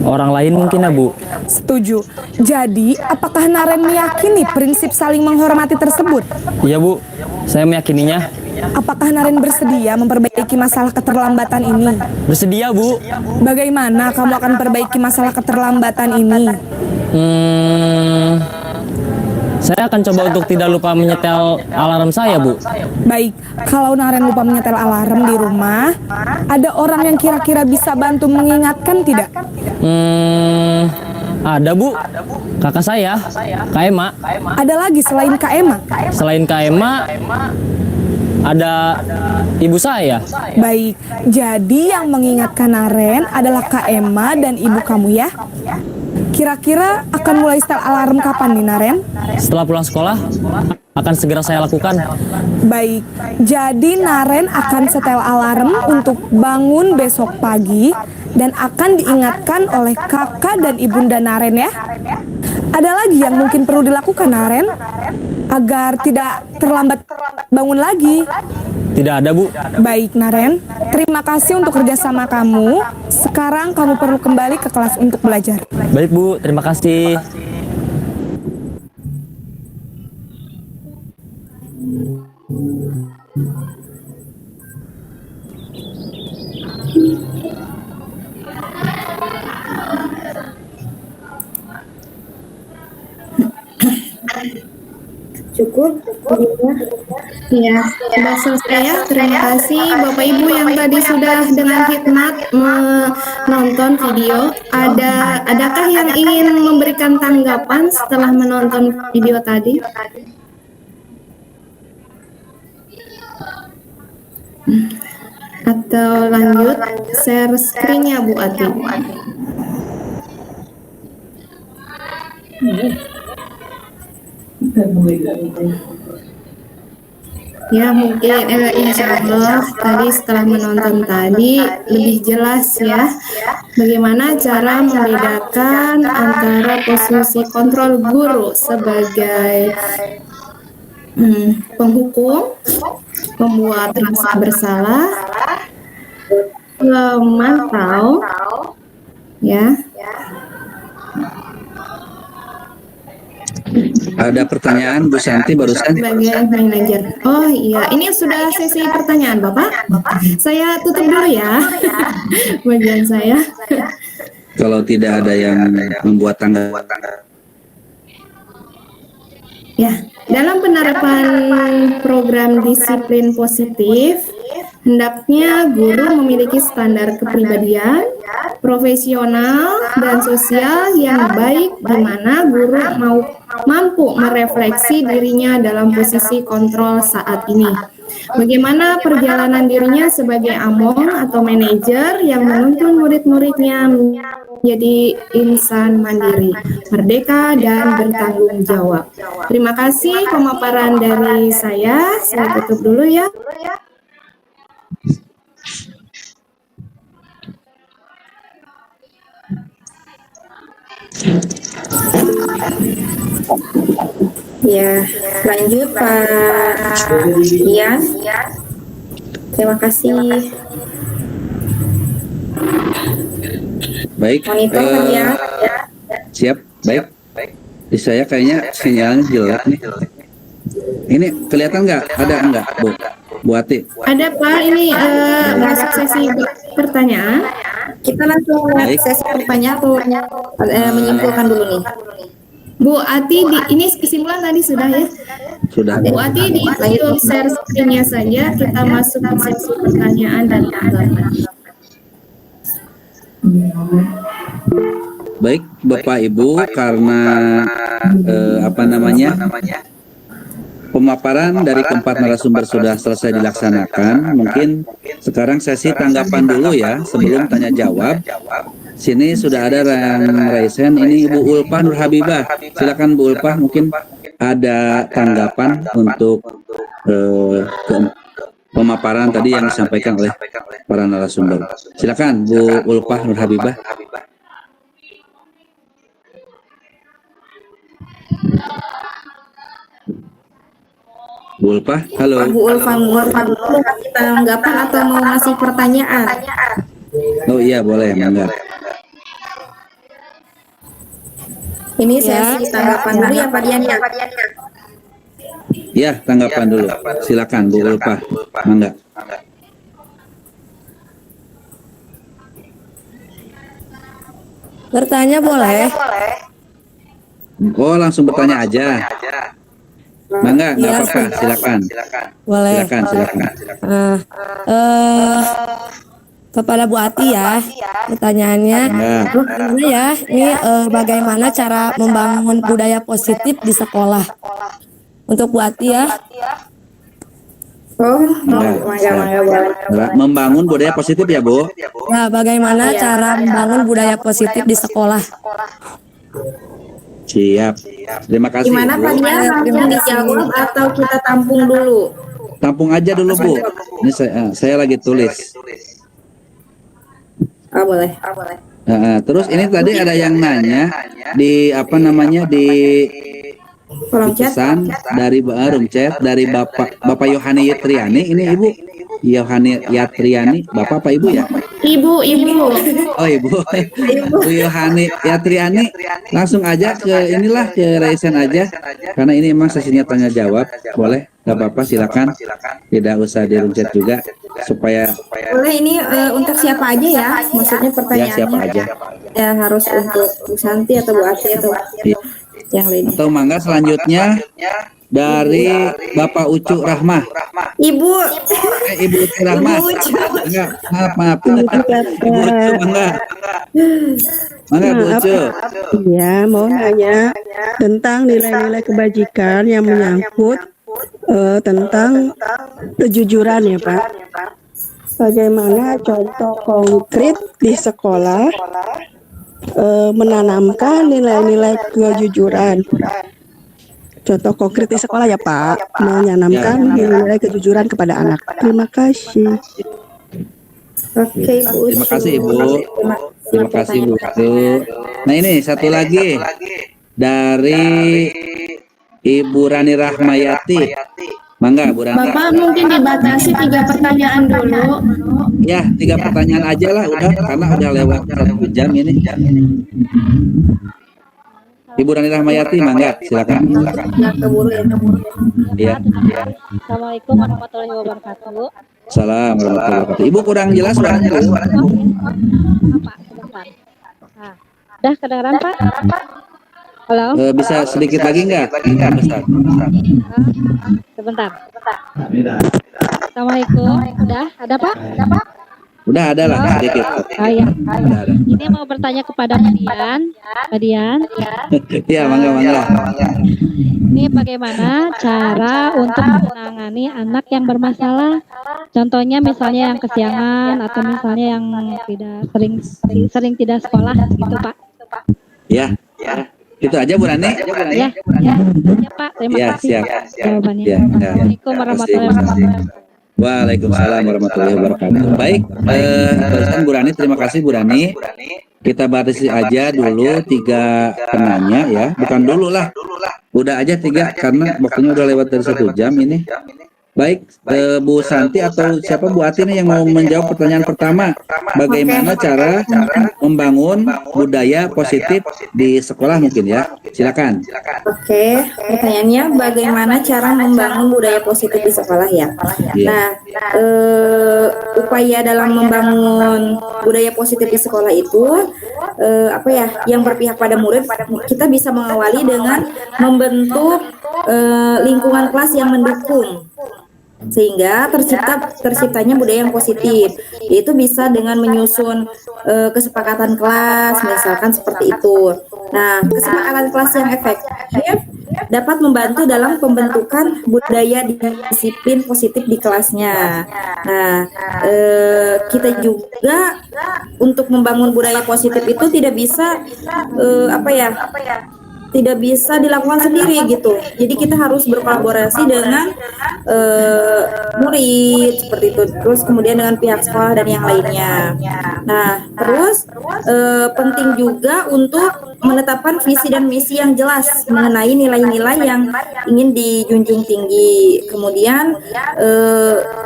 orang lain mungkin ya Bu. Setuju. Jadi, apakah Naren meyakini prinsip saling menghormati tersebut? Iya Bu, saya meyakininya. Apakah Naren bersedia memperbaiki masalah keterlambatan ini? Bersedia Bu. Bagaimana kamu akan perbaiki masalah keterlambatan ini? Saya akan coba untuk tidak lupa menyetel alarm saya Bu. Baik, kalau Naren lupa menyetel alarm di rumah, ada orang yang kira-kira bisa bantu mengingatkan tidak? Ada Bu, kakak saya, Kak Ema. Ada lagi selain Kak Ema? Selain Kak Ema, ada ibu saya. Baik, jadi yang mengingatkan Naren adalah Kak Ema dan ibu kamu ya? Kira-kira akan mulai setel alarm kapan nih Naren? Setelah pulang sekolah, akan segera saya lakukan. Baik, jadi Naren akan setel alarm untuk bangun besok pagi dan akan diingatkan oleh kakak dan ibunda Naren ya. Ada lagi yang mungkin perlu dilakukan Naren agar tidak terlambat bangun lagi? Tidak ada Bu. Baik Naren, terima kasih untuk kerjasama kamu. Sekarang kamu perlu kembali ke kelas untuk belajar. Baik Bu, terima kasih. Cukup? Ya, sudah selesai ya. Terima kasih Bapak Ibu yang tadi sudah dengan hikmat menonton video. Adakah yang ingin memberikan tanggapan setelah menonton video tadi? Atau lanjut share screen-nya Bu Ati. Ya mungkin insya Allah tadi setelah menonton tadi lebih jelas ya bagaimana cara membedakan antara posisi kontrol guru sebagai penghukum, membuat rasa bersalah, memantau, ya. Ada pertanyaan Bu Santi barusan? Sebagai manajer. Oh iya, ini sudah sesi pertanyaan Bapak. Saya tutup dulu ya bagian saya. Kalau tidak ada yang membuat tanggapan. Ya, dalam penerapan program disiplin positif, hendaknya guru memiliki standar kepribadian, profesional, dan sosial yang baik di mana guru mampu merefleksi dirinya dalam posisi kontrol saat ini. Bagaimana perjalanan dirinya sebagai among atau manajer yang menuntun murid-muridnya menjadi insan mandiri, merdeka, dan bertanggung jawab. Terima kasih pemaparan dari saya tutup dulu ya. Ya, lanjut Pak Ian. Terima kasih. Baik. Monitor Pak Ian. Siap, baik. Di saya kayaknya sinyalnya jelek nih. Ini kelihatan nggak? Ada nggak, Bu Ati? Ada Pak, ini masuk sesi pertanyaan. Kita langsung Baik. sesi pertanyaan atau menyimpulkan dulu nih. Bu Ati, ini kesimpulan tadi sudah ya? Sudah. Bu Ati, untuk share screen-nya saja, kita masuk ke sesi pertanyaan dan tanggapan. Baik, Bapak Ibu, karena pemaparan dari keempat narasumber sudah selesai dilaksanakan, mungkin sekarang sesi tanggapan dulu ya sebelum tanya jawab. Sini sudah ada yang raisen, ini Ibu Ulpah Nur Habibah. Silakan Bu Ulpah, mungkin ada tanggapan untuk pemaparan tadi yang disampaikan oleh para narasumber. Silakan Bu Ulpah Nur Habibah. Bu Ulfa, halo. Bu Ulfa mau kasih tanggapan atau mau ngasih pertanyaan? Oh iya boleh, mangga. Ini sesi tanggapan dulu ya Pak Dian ya. Ya, tanggapan dulu. Silakan Bu Ulfa, mangga. Bertanya boleh? Oh, langsung bertanya aja. Mangga, nggak apa-apa, silakan. Boleh. Silakan. Kepada Bu Ati ya, pertanyaannya, gimana ya? Ini bagaimana cara membangun budaya positif di sekolah? Untuk Bu Ati ya. Membangun budaya positif ya, Bu? Nah, bagaimana cara membangun budaya positif di sekolah? Siap. Terima kasih. Gimana Bu. Pak Dian? Mau dijawab atau kita tampung dulu? Tampung aja dulu, Bu. Ini saya lagi tulis. Boleh. Terus ini tadi ada yang nanya di apa namanya di pesan dari room chat dari Bapak Yohani Yatriani. Ini Ibu Yohani Yatriani, Bapak apa Ibu ya? Ibu. Oh Ibu. Bu Yohani Yatriani, langsung aja ke inilah ke Raisen aja karena ini emang sesinya tanya jawab. Boleh? Gak apa-apa, silakan. Tidak usah di room chat juga supaya Boleh ini untuk siapa aja ya? Maksudnya pertanyaannya. ya siapa aja. Ya harus untuk Bu Santi atau Bu Ati atau yang lainnya. Atau mangga selanjutnya dari Bapak Ucu Rahmah. Ibu. Ibu Ucu Rahmah. Enggak, maaf. Ibu Ucu, mangga. Mangga Bu Ucu. Iya, mau nanya tentang nilai-nilai kebajikan yang menyangkut tentang kejujuran ya Pak. Bagaimana contoh konkret di sekolah menanamkan nilai-nilai kejujuran. Contoh konkret di sekolah ya Pak, menanamkan nilai kejujuran kepada anak. Terima kasih. Oke, Bu. Terima kasih Ibu. Terima kasih Bu Ucu. Nah ini satu lagi dari Ibu Rani Rahmayati. Mangga Bu Rani. Bapak mungkin dibatasi 3 pertanyaan dulu. Ya, 3 pertanyaan aja lah udah karena udah lewat 1 jam ini. Ibu Rani Rahmayati, mangga silakan. Iya. Assalamualaikum warahmatullahi wabarakatuh. Salam warahmatullahi wabarakatuh. Ibu kurang jelas suaranya. Pak, sebentar. Nah, udah kedengaran Pak? Halo? Bisa sedikit lagi enggak? Sebentar. Assalamualaikum. Udah ada Pak? Udah ada lah sedikit. Iya. Ini mau bertanya kepada Pak Dian. Iya, mangga. Ini bagaimana cara untuk menangani anak yang bermasalah? Contohnya misalnya yang kesiangan atau misalnya yang tidak sering tidak sekolah gitu Pak. Ya. Itu aja Bu Rani. Ya Pak, terima kasih siap. jawabannya. Ya. Assalamualaikum warahmatullahi wabarakatuh. Waalaikumsalam warahmatullahi wabarakatuh. Baik, barusan Bu Rani, terima kasih Bu Rani. Kita batasi aja dulu 3 penanya ya, bukan dulu lah. Udah aja 3 karena waktunya udah lewat dari 1 jam ini. Baik, Bu Santi atau siapa Bu Ati nih yang mau menjawab pertanyaan pertama. Bagaimana cara membangun budaya positif di sekolah mungkin ya? Silakan. Oke, pertanyaannya bagaimana cara membangun budaya positif di sekolah ya? Nah, upaya dalam membangun budaya positif di sekolah itu yang berpihak pada murid, kita bisa mengawali dengan membentuk lingkungan kelas yang mendukung sehingga terciptanya budaya yang positif. Itu bisa dengan menyusun kesepakatan kelas, misalkan seperti itu. Nah, kesepakatan kelas yang efektif dapat membantu dalam pembentukan budaya disiplin positif di kelasnya. Nah, kita juga untuk membangun budaya positif itu tidak bisa tidak bisa dilakukan sendiri gitu. Jadi kita harus berkolaborasi dengan murid seperti itu. Terus kemudian dengan pihak sekolah dan yang lainnya. Nah, terus penting juga untuk menetapkan visi dan misi yang jelas mengenai nilai-nilai yang ingin dijunjung tinggi. Kemudian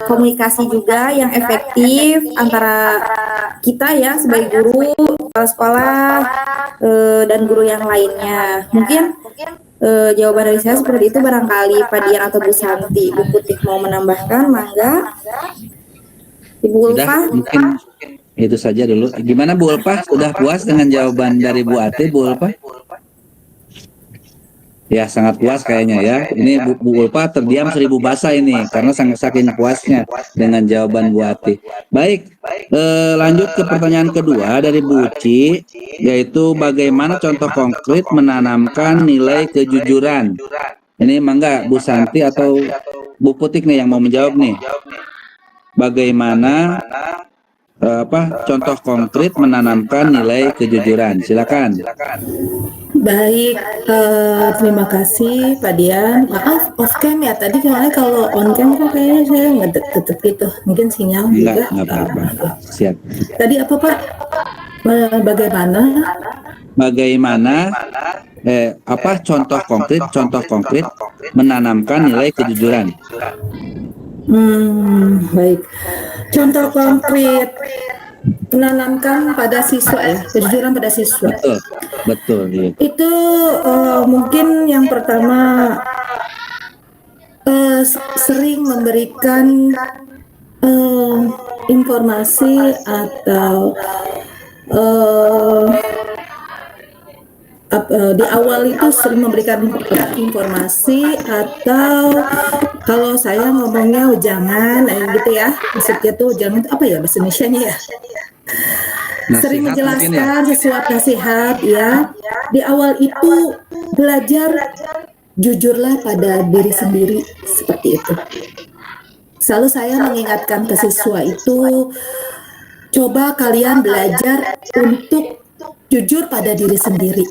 komunikasi juga yang efektif antara kita ya sebagai guru, kepala sekolah, dan guru yang lainnya. Mungkin jawaban dari saya seperti itu barangkali Pak Dian atau Bu Santi. Bu Putih mau menambahkan, mangga. Ibu Sudah, Ulfa. mungkin itu saja dulu. Gimana Bu Ulfa? Sudah puas dengan jawaban dari Bu Ati, Bu Ulfa? Ya, sangat puas kayaknya ya. Ini Bu Ulfa terdiam 1000 bahasa ini karena saking puasnya dengan jawaban Bu Ati. Baik, lanjut ke pertanyaan kedua dari Bu Uci, yaitu bagaimana contoh konkret menanamkan nilai kejujuran. Ini mangga Bu Santi atau Bu Putik nih yang mau menjawab nih. Bagaimana contoh konkret menanamkan nilai kejujuran? Silakan. Baik, terima kasih Pak Dian. Maaf off cam ya, tadi kayaknya kalau on cam kok kayaknya saya nggak tetep gitu, mungkin sinyal juga. Enggak apa-apa. Siap. Tadi apa Pak? Bagaimana contoh konkret menanamkan nilai kejujuran? Baik. Contoh konkret menanamkan pada siswa ya, kejujuran pada siswa. Betul. Iya. Itu mungkin yang pertama sering memberikan informasi atau di awal itu sering memberikan informasi atau kalau saya ngomongnya jangan gitu ya, maksudnya tuh jangan apa ya bahasa Indonesianya ya, sering menjelaskan sesuatu nasihat ya. Di awal itu belajar jujurlah pada diri sendiri, seperti itu. Selalu saya mengingatkan ke siswa itu, coba kalian belajar untuk jujur pada diri sendiri.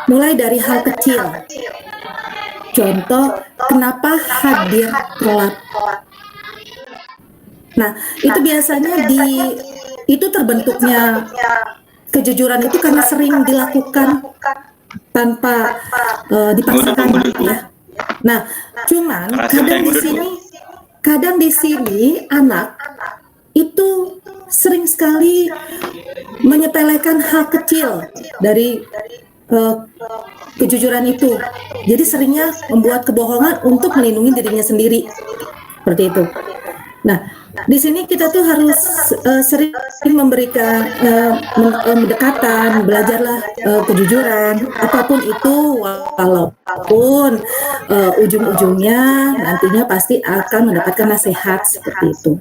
Mulai dari hal kecil. Contoh, kenapa hadir telat? Nah, itu biasanya itu terbentuknya kejujuran itu karena sering dilakukan tanpa dipaksakan ya. Nah, cuman kadang di sini anak itu sering sekali menyepelekan hal kecil dari kejujuran itu. Jadi seringnya membuat kebohongan untuk melindungi dirinya sendiri. Seperti itu. Nah, di sini kita tuh harus sering memberikan pendekatan, belajarlah kejujuran, apapun itu, walaupun ujung-ujungnya nantinya pasti akan mendapatkan nasihat seperti itu.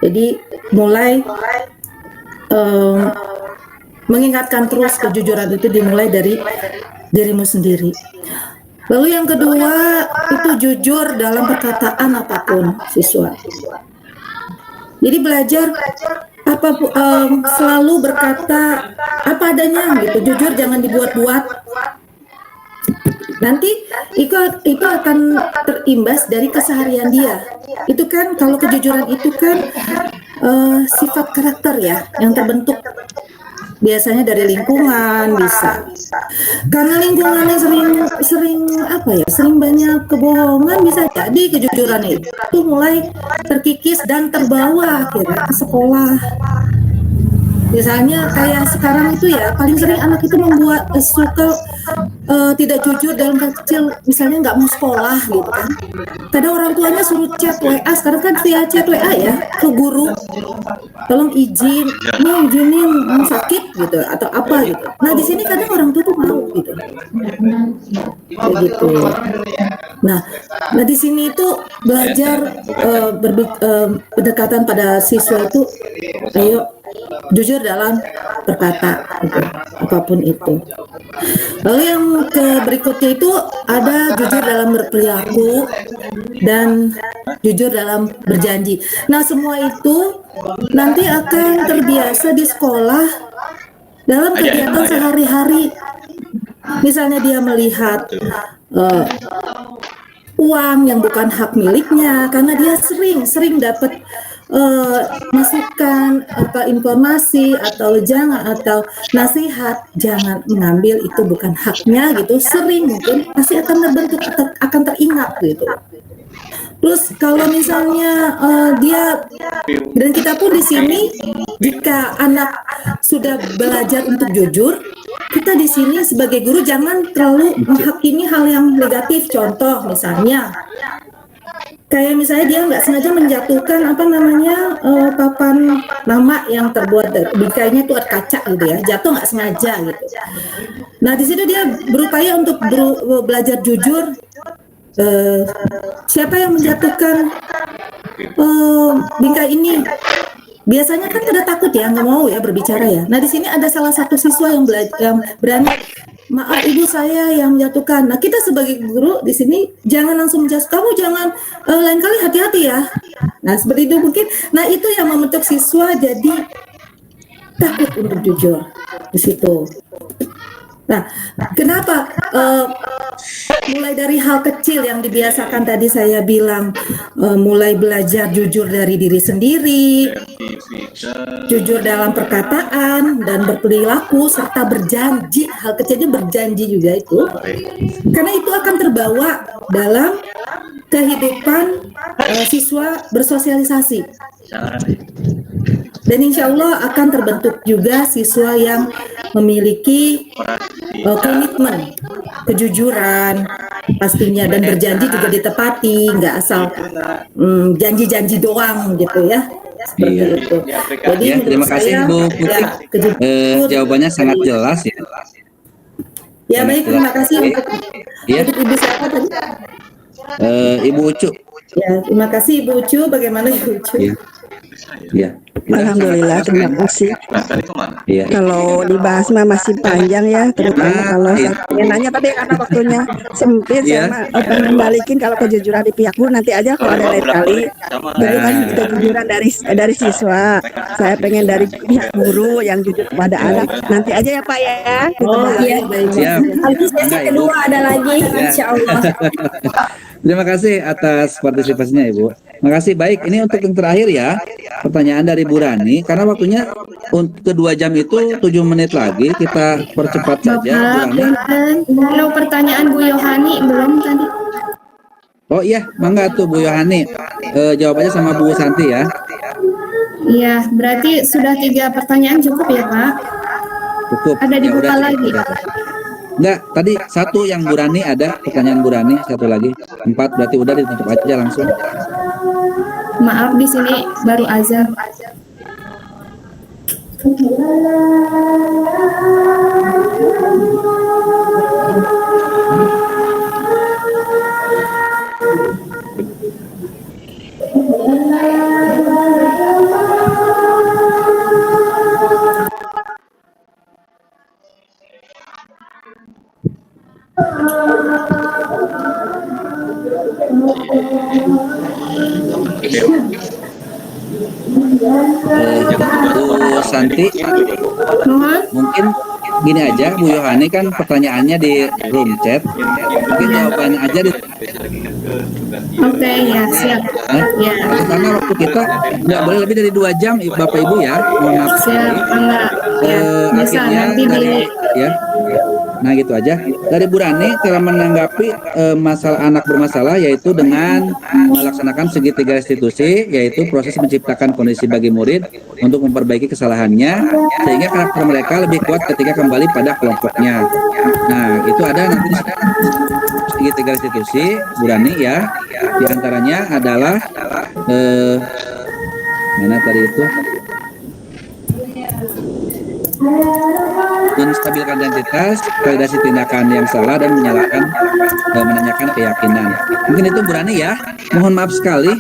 Jadi mulai mengingatkan terus kejujuran itu dimulai dari dirimu sendiri. Lalu yang kedua itu jujur dalam perkataan apapun siswa. Jadi belajar selalu berkata apa adanya gitu, jujur jangan dibuat-buat. Nanti itu akan terimbas dari keseharian dia. Itu kan kalau kejujuran itu kan sifat karakter ya yang terbentuk. Biasanya dari lingkungan bisa. Karena lingkungannya sering banyak kebohongan, bisa jadi kejujuran itu mulai terkikis dan terbawa akhirnya ke sekolah. Misalnya kayak sekarang itu ya paling sering anak itu membuat suka tidak jujur dalam hal kecil, misalnya nggak mau sekolah gitu kan. Kadang orang tuanya suruh chat WA, sekarang kan via chat WA ya ke guru, tolong izinin mau sakit gitu atau apa gitu. Nah di sini kadang orang tua tuh mau gitu, kayak gitu. Nah di sini itu belajar pendekatan pada siswa itu, ayo jujur dalam berkata gitu, apapun itu. Lalu yang berikutnya itu ada jujur dalam berperilaku dan jujur dalam berjanji. Nah semua itu nanti akan terbiasa di sekolah dalam kegiatan sehari-hari. Misalnya dia melihat uang yang bukan hak miliknya karena dia sering dapat masukan atau informasi atau jangan atau nasihat, jangan mengambil, itu bukan haknya gitu. Sering mungkin pasti akan terbentuk, akan teringat gitu. Terus kalau misalnya dia dan kita pun di sini, jika anak sudah belajar untuk jujur, kita di sini sebagai guru jangan terlalu menghakimi hal yang negatif. Contoh misalnya, kayak misalnya dia nggak sengaja menjatuhkan papan nama yang terbuat dari bingkainya itu kaca gitu ya, jatuh nggak sengaja gitu. Nah di situ dia berupaya untuk belajar jujur. Siapa yang menjatuhkan bingkai ini? Biasanya kan pada takut ya, nggak mau ya berbicara ya. Nah di sini ada salah satu siswa yang berani, maaf ibu saya yang menjatuhkan. Nah kita sebagai guru di sini jangan langsung menjudge, kamu jangan, lain kali hati-hati ya. Nah seperti itu mungkin. Nah itu yang membentuk siswa jadi takut untuk jujur di situ. Nah, kenapa? Mulai dari hal kecil yang dibiasakan tadi saya bilang, mulai belajar jujur dari diri sendiri, jujur dalam perkataan dan berperilaku, serta berjanji. Hal kecilnya berjanji juga itu, karena itu akan terbawa dalam kehidupan siswa bersosialisasi. Dan insya Allah akan terbentuk juga siswa yang memiliki komitmen, kejujuran pastinya, dan berjanji juga ditepati, nggak asal janji-janji doang gitu ya. Seperti itu. Jadi Ya, terima kasih Bu Putih. Jawabannya sangat jelas ya. Ya baik, terima kasih untuk Ibu siapa tadi? Ibu Ucu. Ya, terima kasih Ibu Ucu. Bagaimana Ibu Ucu? Ya. Alhamdulillah, terima kasih. Iya. Kalau dibahas mah masih panjang ya, terutama kalau saya pengen nanya, tapi karena waktunya sempit, Iya. saya pengen balikin kalau kejujuran di pihak guru nanti aja kalau ada lain kali. Jadi kan kejujuran dari siswa, saya pengen dari pihak guru yang jujur kepada anak. Nanti aja ya Pak ya. Iya. Siap. Nanti sesi kedua ada lagi, insya Allah. Terima kasih atas partisipasinya Ibu. Terima kasih. Baik, ini untuk yang terakhir ya. Pertanyaan dari Bu Rani, karena waktunya untuk kedua jam itu 7 menit lagi, kita percepat saja Bu Rani. Kalau pertanyaan Bu Yohani belum tadi. Oh iya, mangga tuh Bu Yohani. Jawabannya sama Bu Santi ya. Iya, berarti sudah 3 pertanyaan cukup ya Pak? Cukup. Ada Ya, dibuka udah, lagi. udah. Enggak, tadi satu yang Bu Rani ada, pertanyaan Bu Rani, satu lagi. 4, berarti udah ditutup aja langsung. Maaf di sini baru azan. Bu Santi, mungkin gini aja, Bu Yohani kan pertanyaannya di room chat, mungkin jawabannya aja di. Oke, ya siap. Ya. Karena waktu kita nggak boleh lebih dari 2 jam, Bapak Ibu ya. Mohon maaf. Siap, enggak. Ya, bisa Akhirnya nanti dari, di ya. Nah gitu aja. Dari Bu Rani cara menanggapi masalah anak bermasalah, yaitu dengan melaksanakan segitiga restitusi, yaitu proses menciptakan kondisi bagi murid untuk memperbaiki kesalahannya sehingga karakter mereka lebih kuat ketika kembali pada kelompoknya. Nah itu ada nanti segitiga restitusi Bu Rani ya. Di antaranya adalah mana tadi itu? Menstabilkan identitas, validasi tindakan yang salah, dan menanyakan keyakinan. Mungkin itu Bu Rani ya. Mohon maaf sekali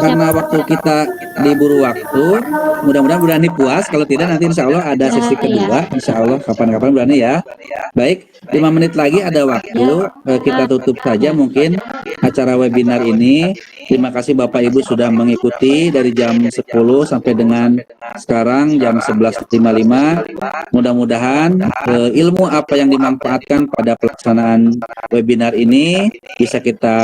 karena waktu kita diburu waktu. Mudah-mudahan Bu Rani puas. Kalau tidak nanti insya Allah ada sesi kedua. Insya Allah kapan-kapan Bu Rani ya. Baik, 5 menit lagi ada waktu. Kita tutup saja mungkin acara webinar ini. Terima kasih Bapak Ibu sudah mengikuti dari jam 10 sampai dengan sekarang jam 11.55. Mudah-mudahan mudah-mudahan ilmu apa yang dimanfaatkan pada pelaksanaan webinar ini bisa kita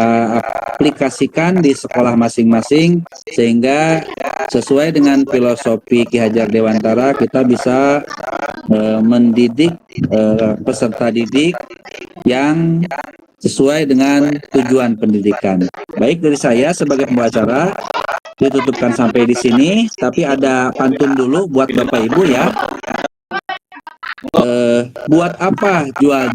aplikasikan di sekolah masing-masing, sehingga sesuai dengan filosofi Ki Hajar Dewantara kita bisa mendidik peserta didik yang sesuai dengan tujuan pendidikan. Baik, dari saya sebagai pembawa acara ditutupkan sampai di sini, tapi ada pantun dulu buat Bapak Ibu ya. Buat apa jual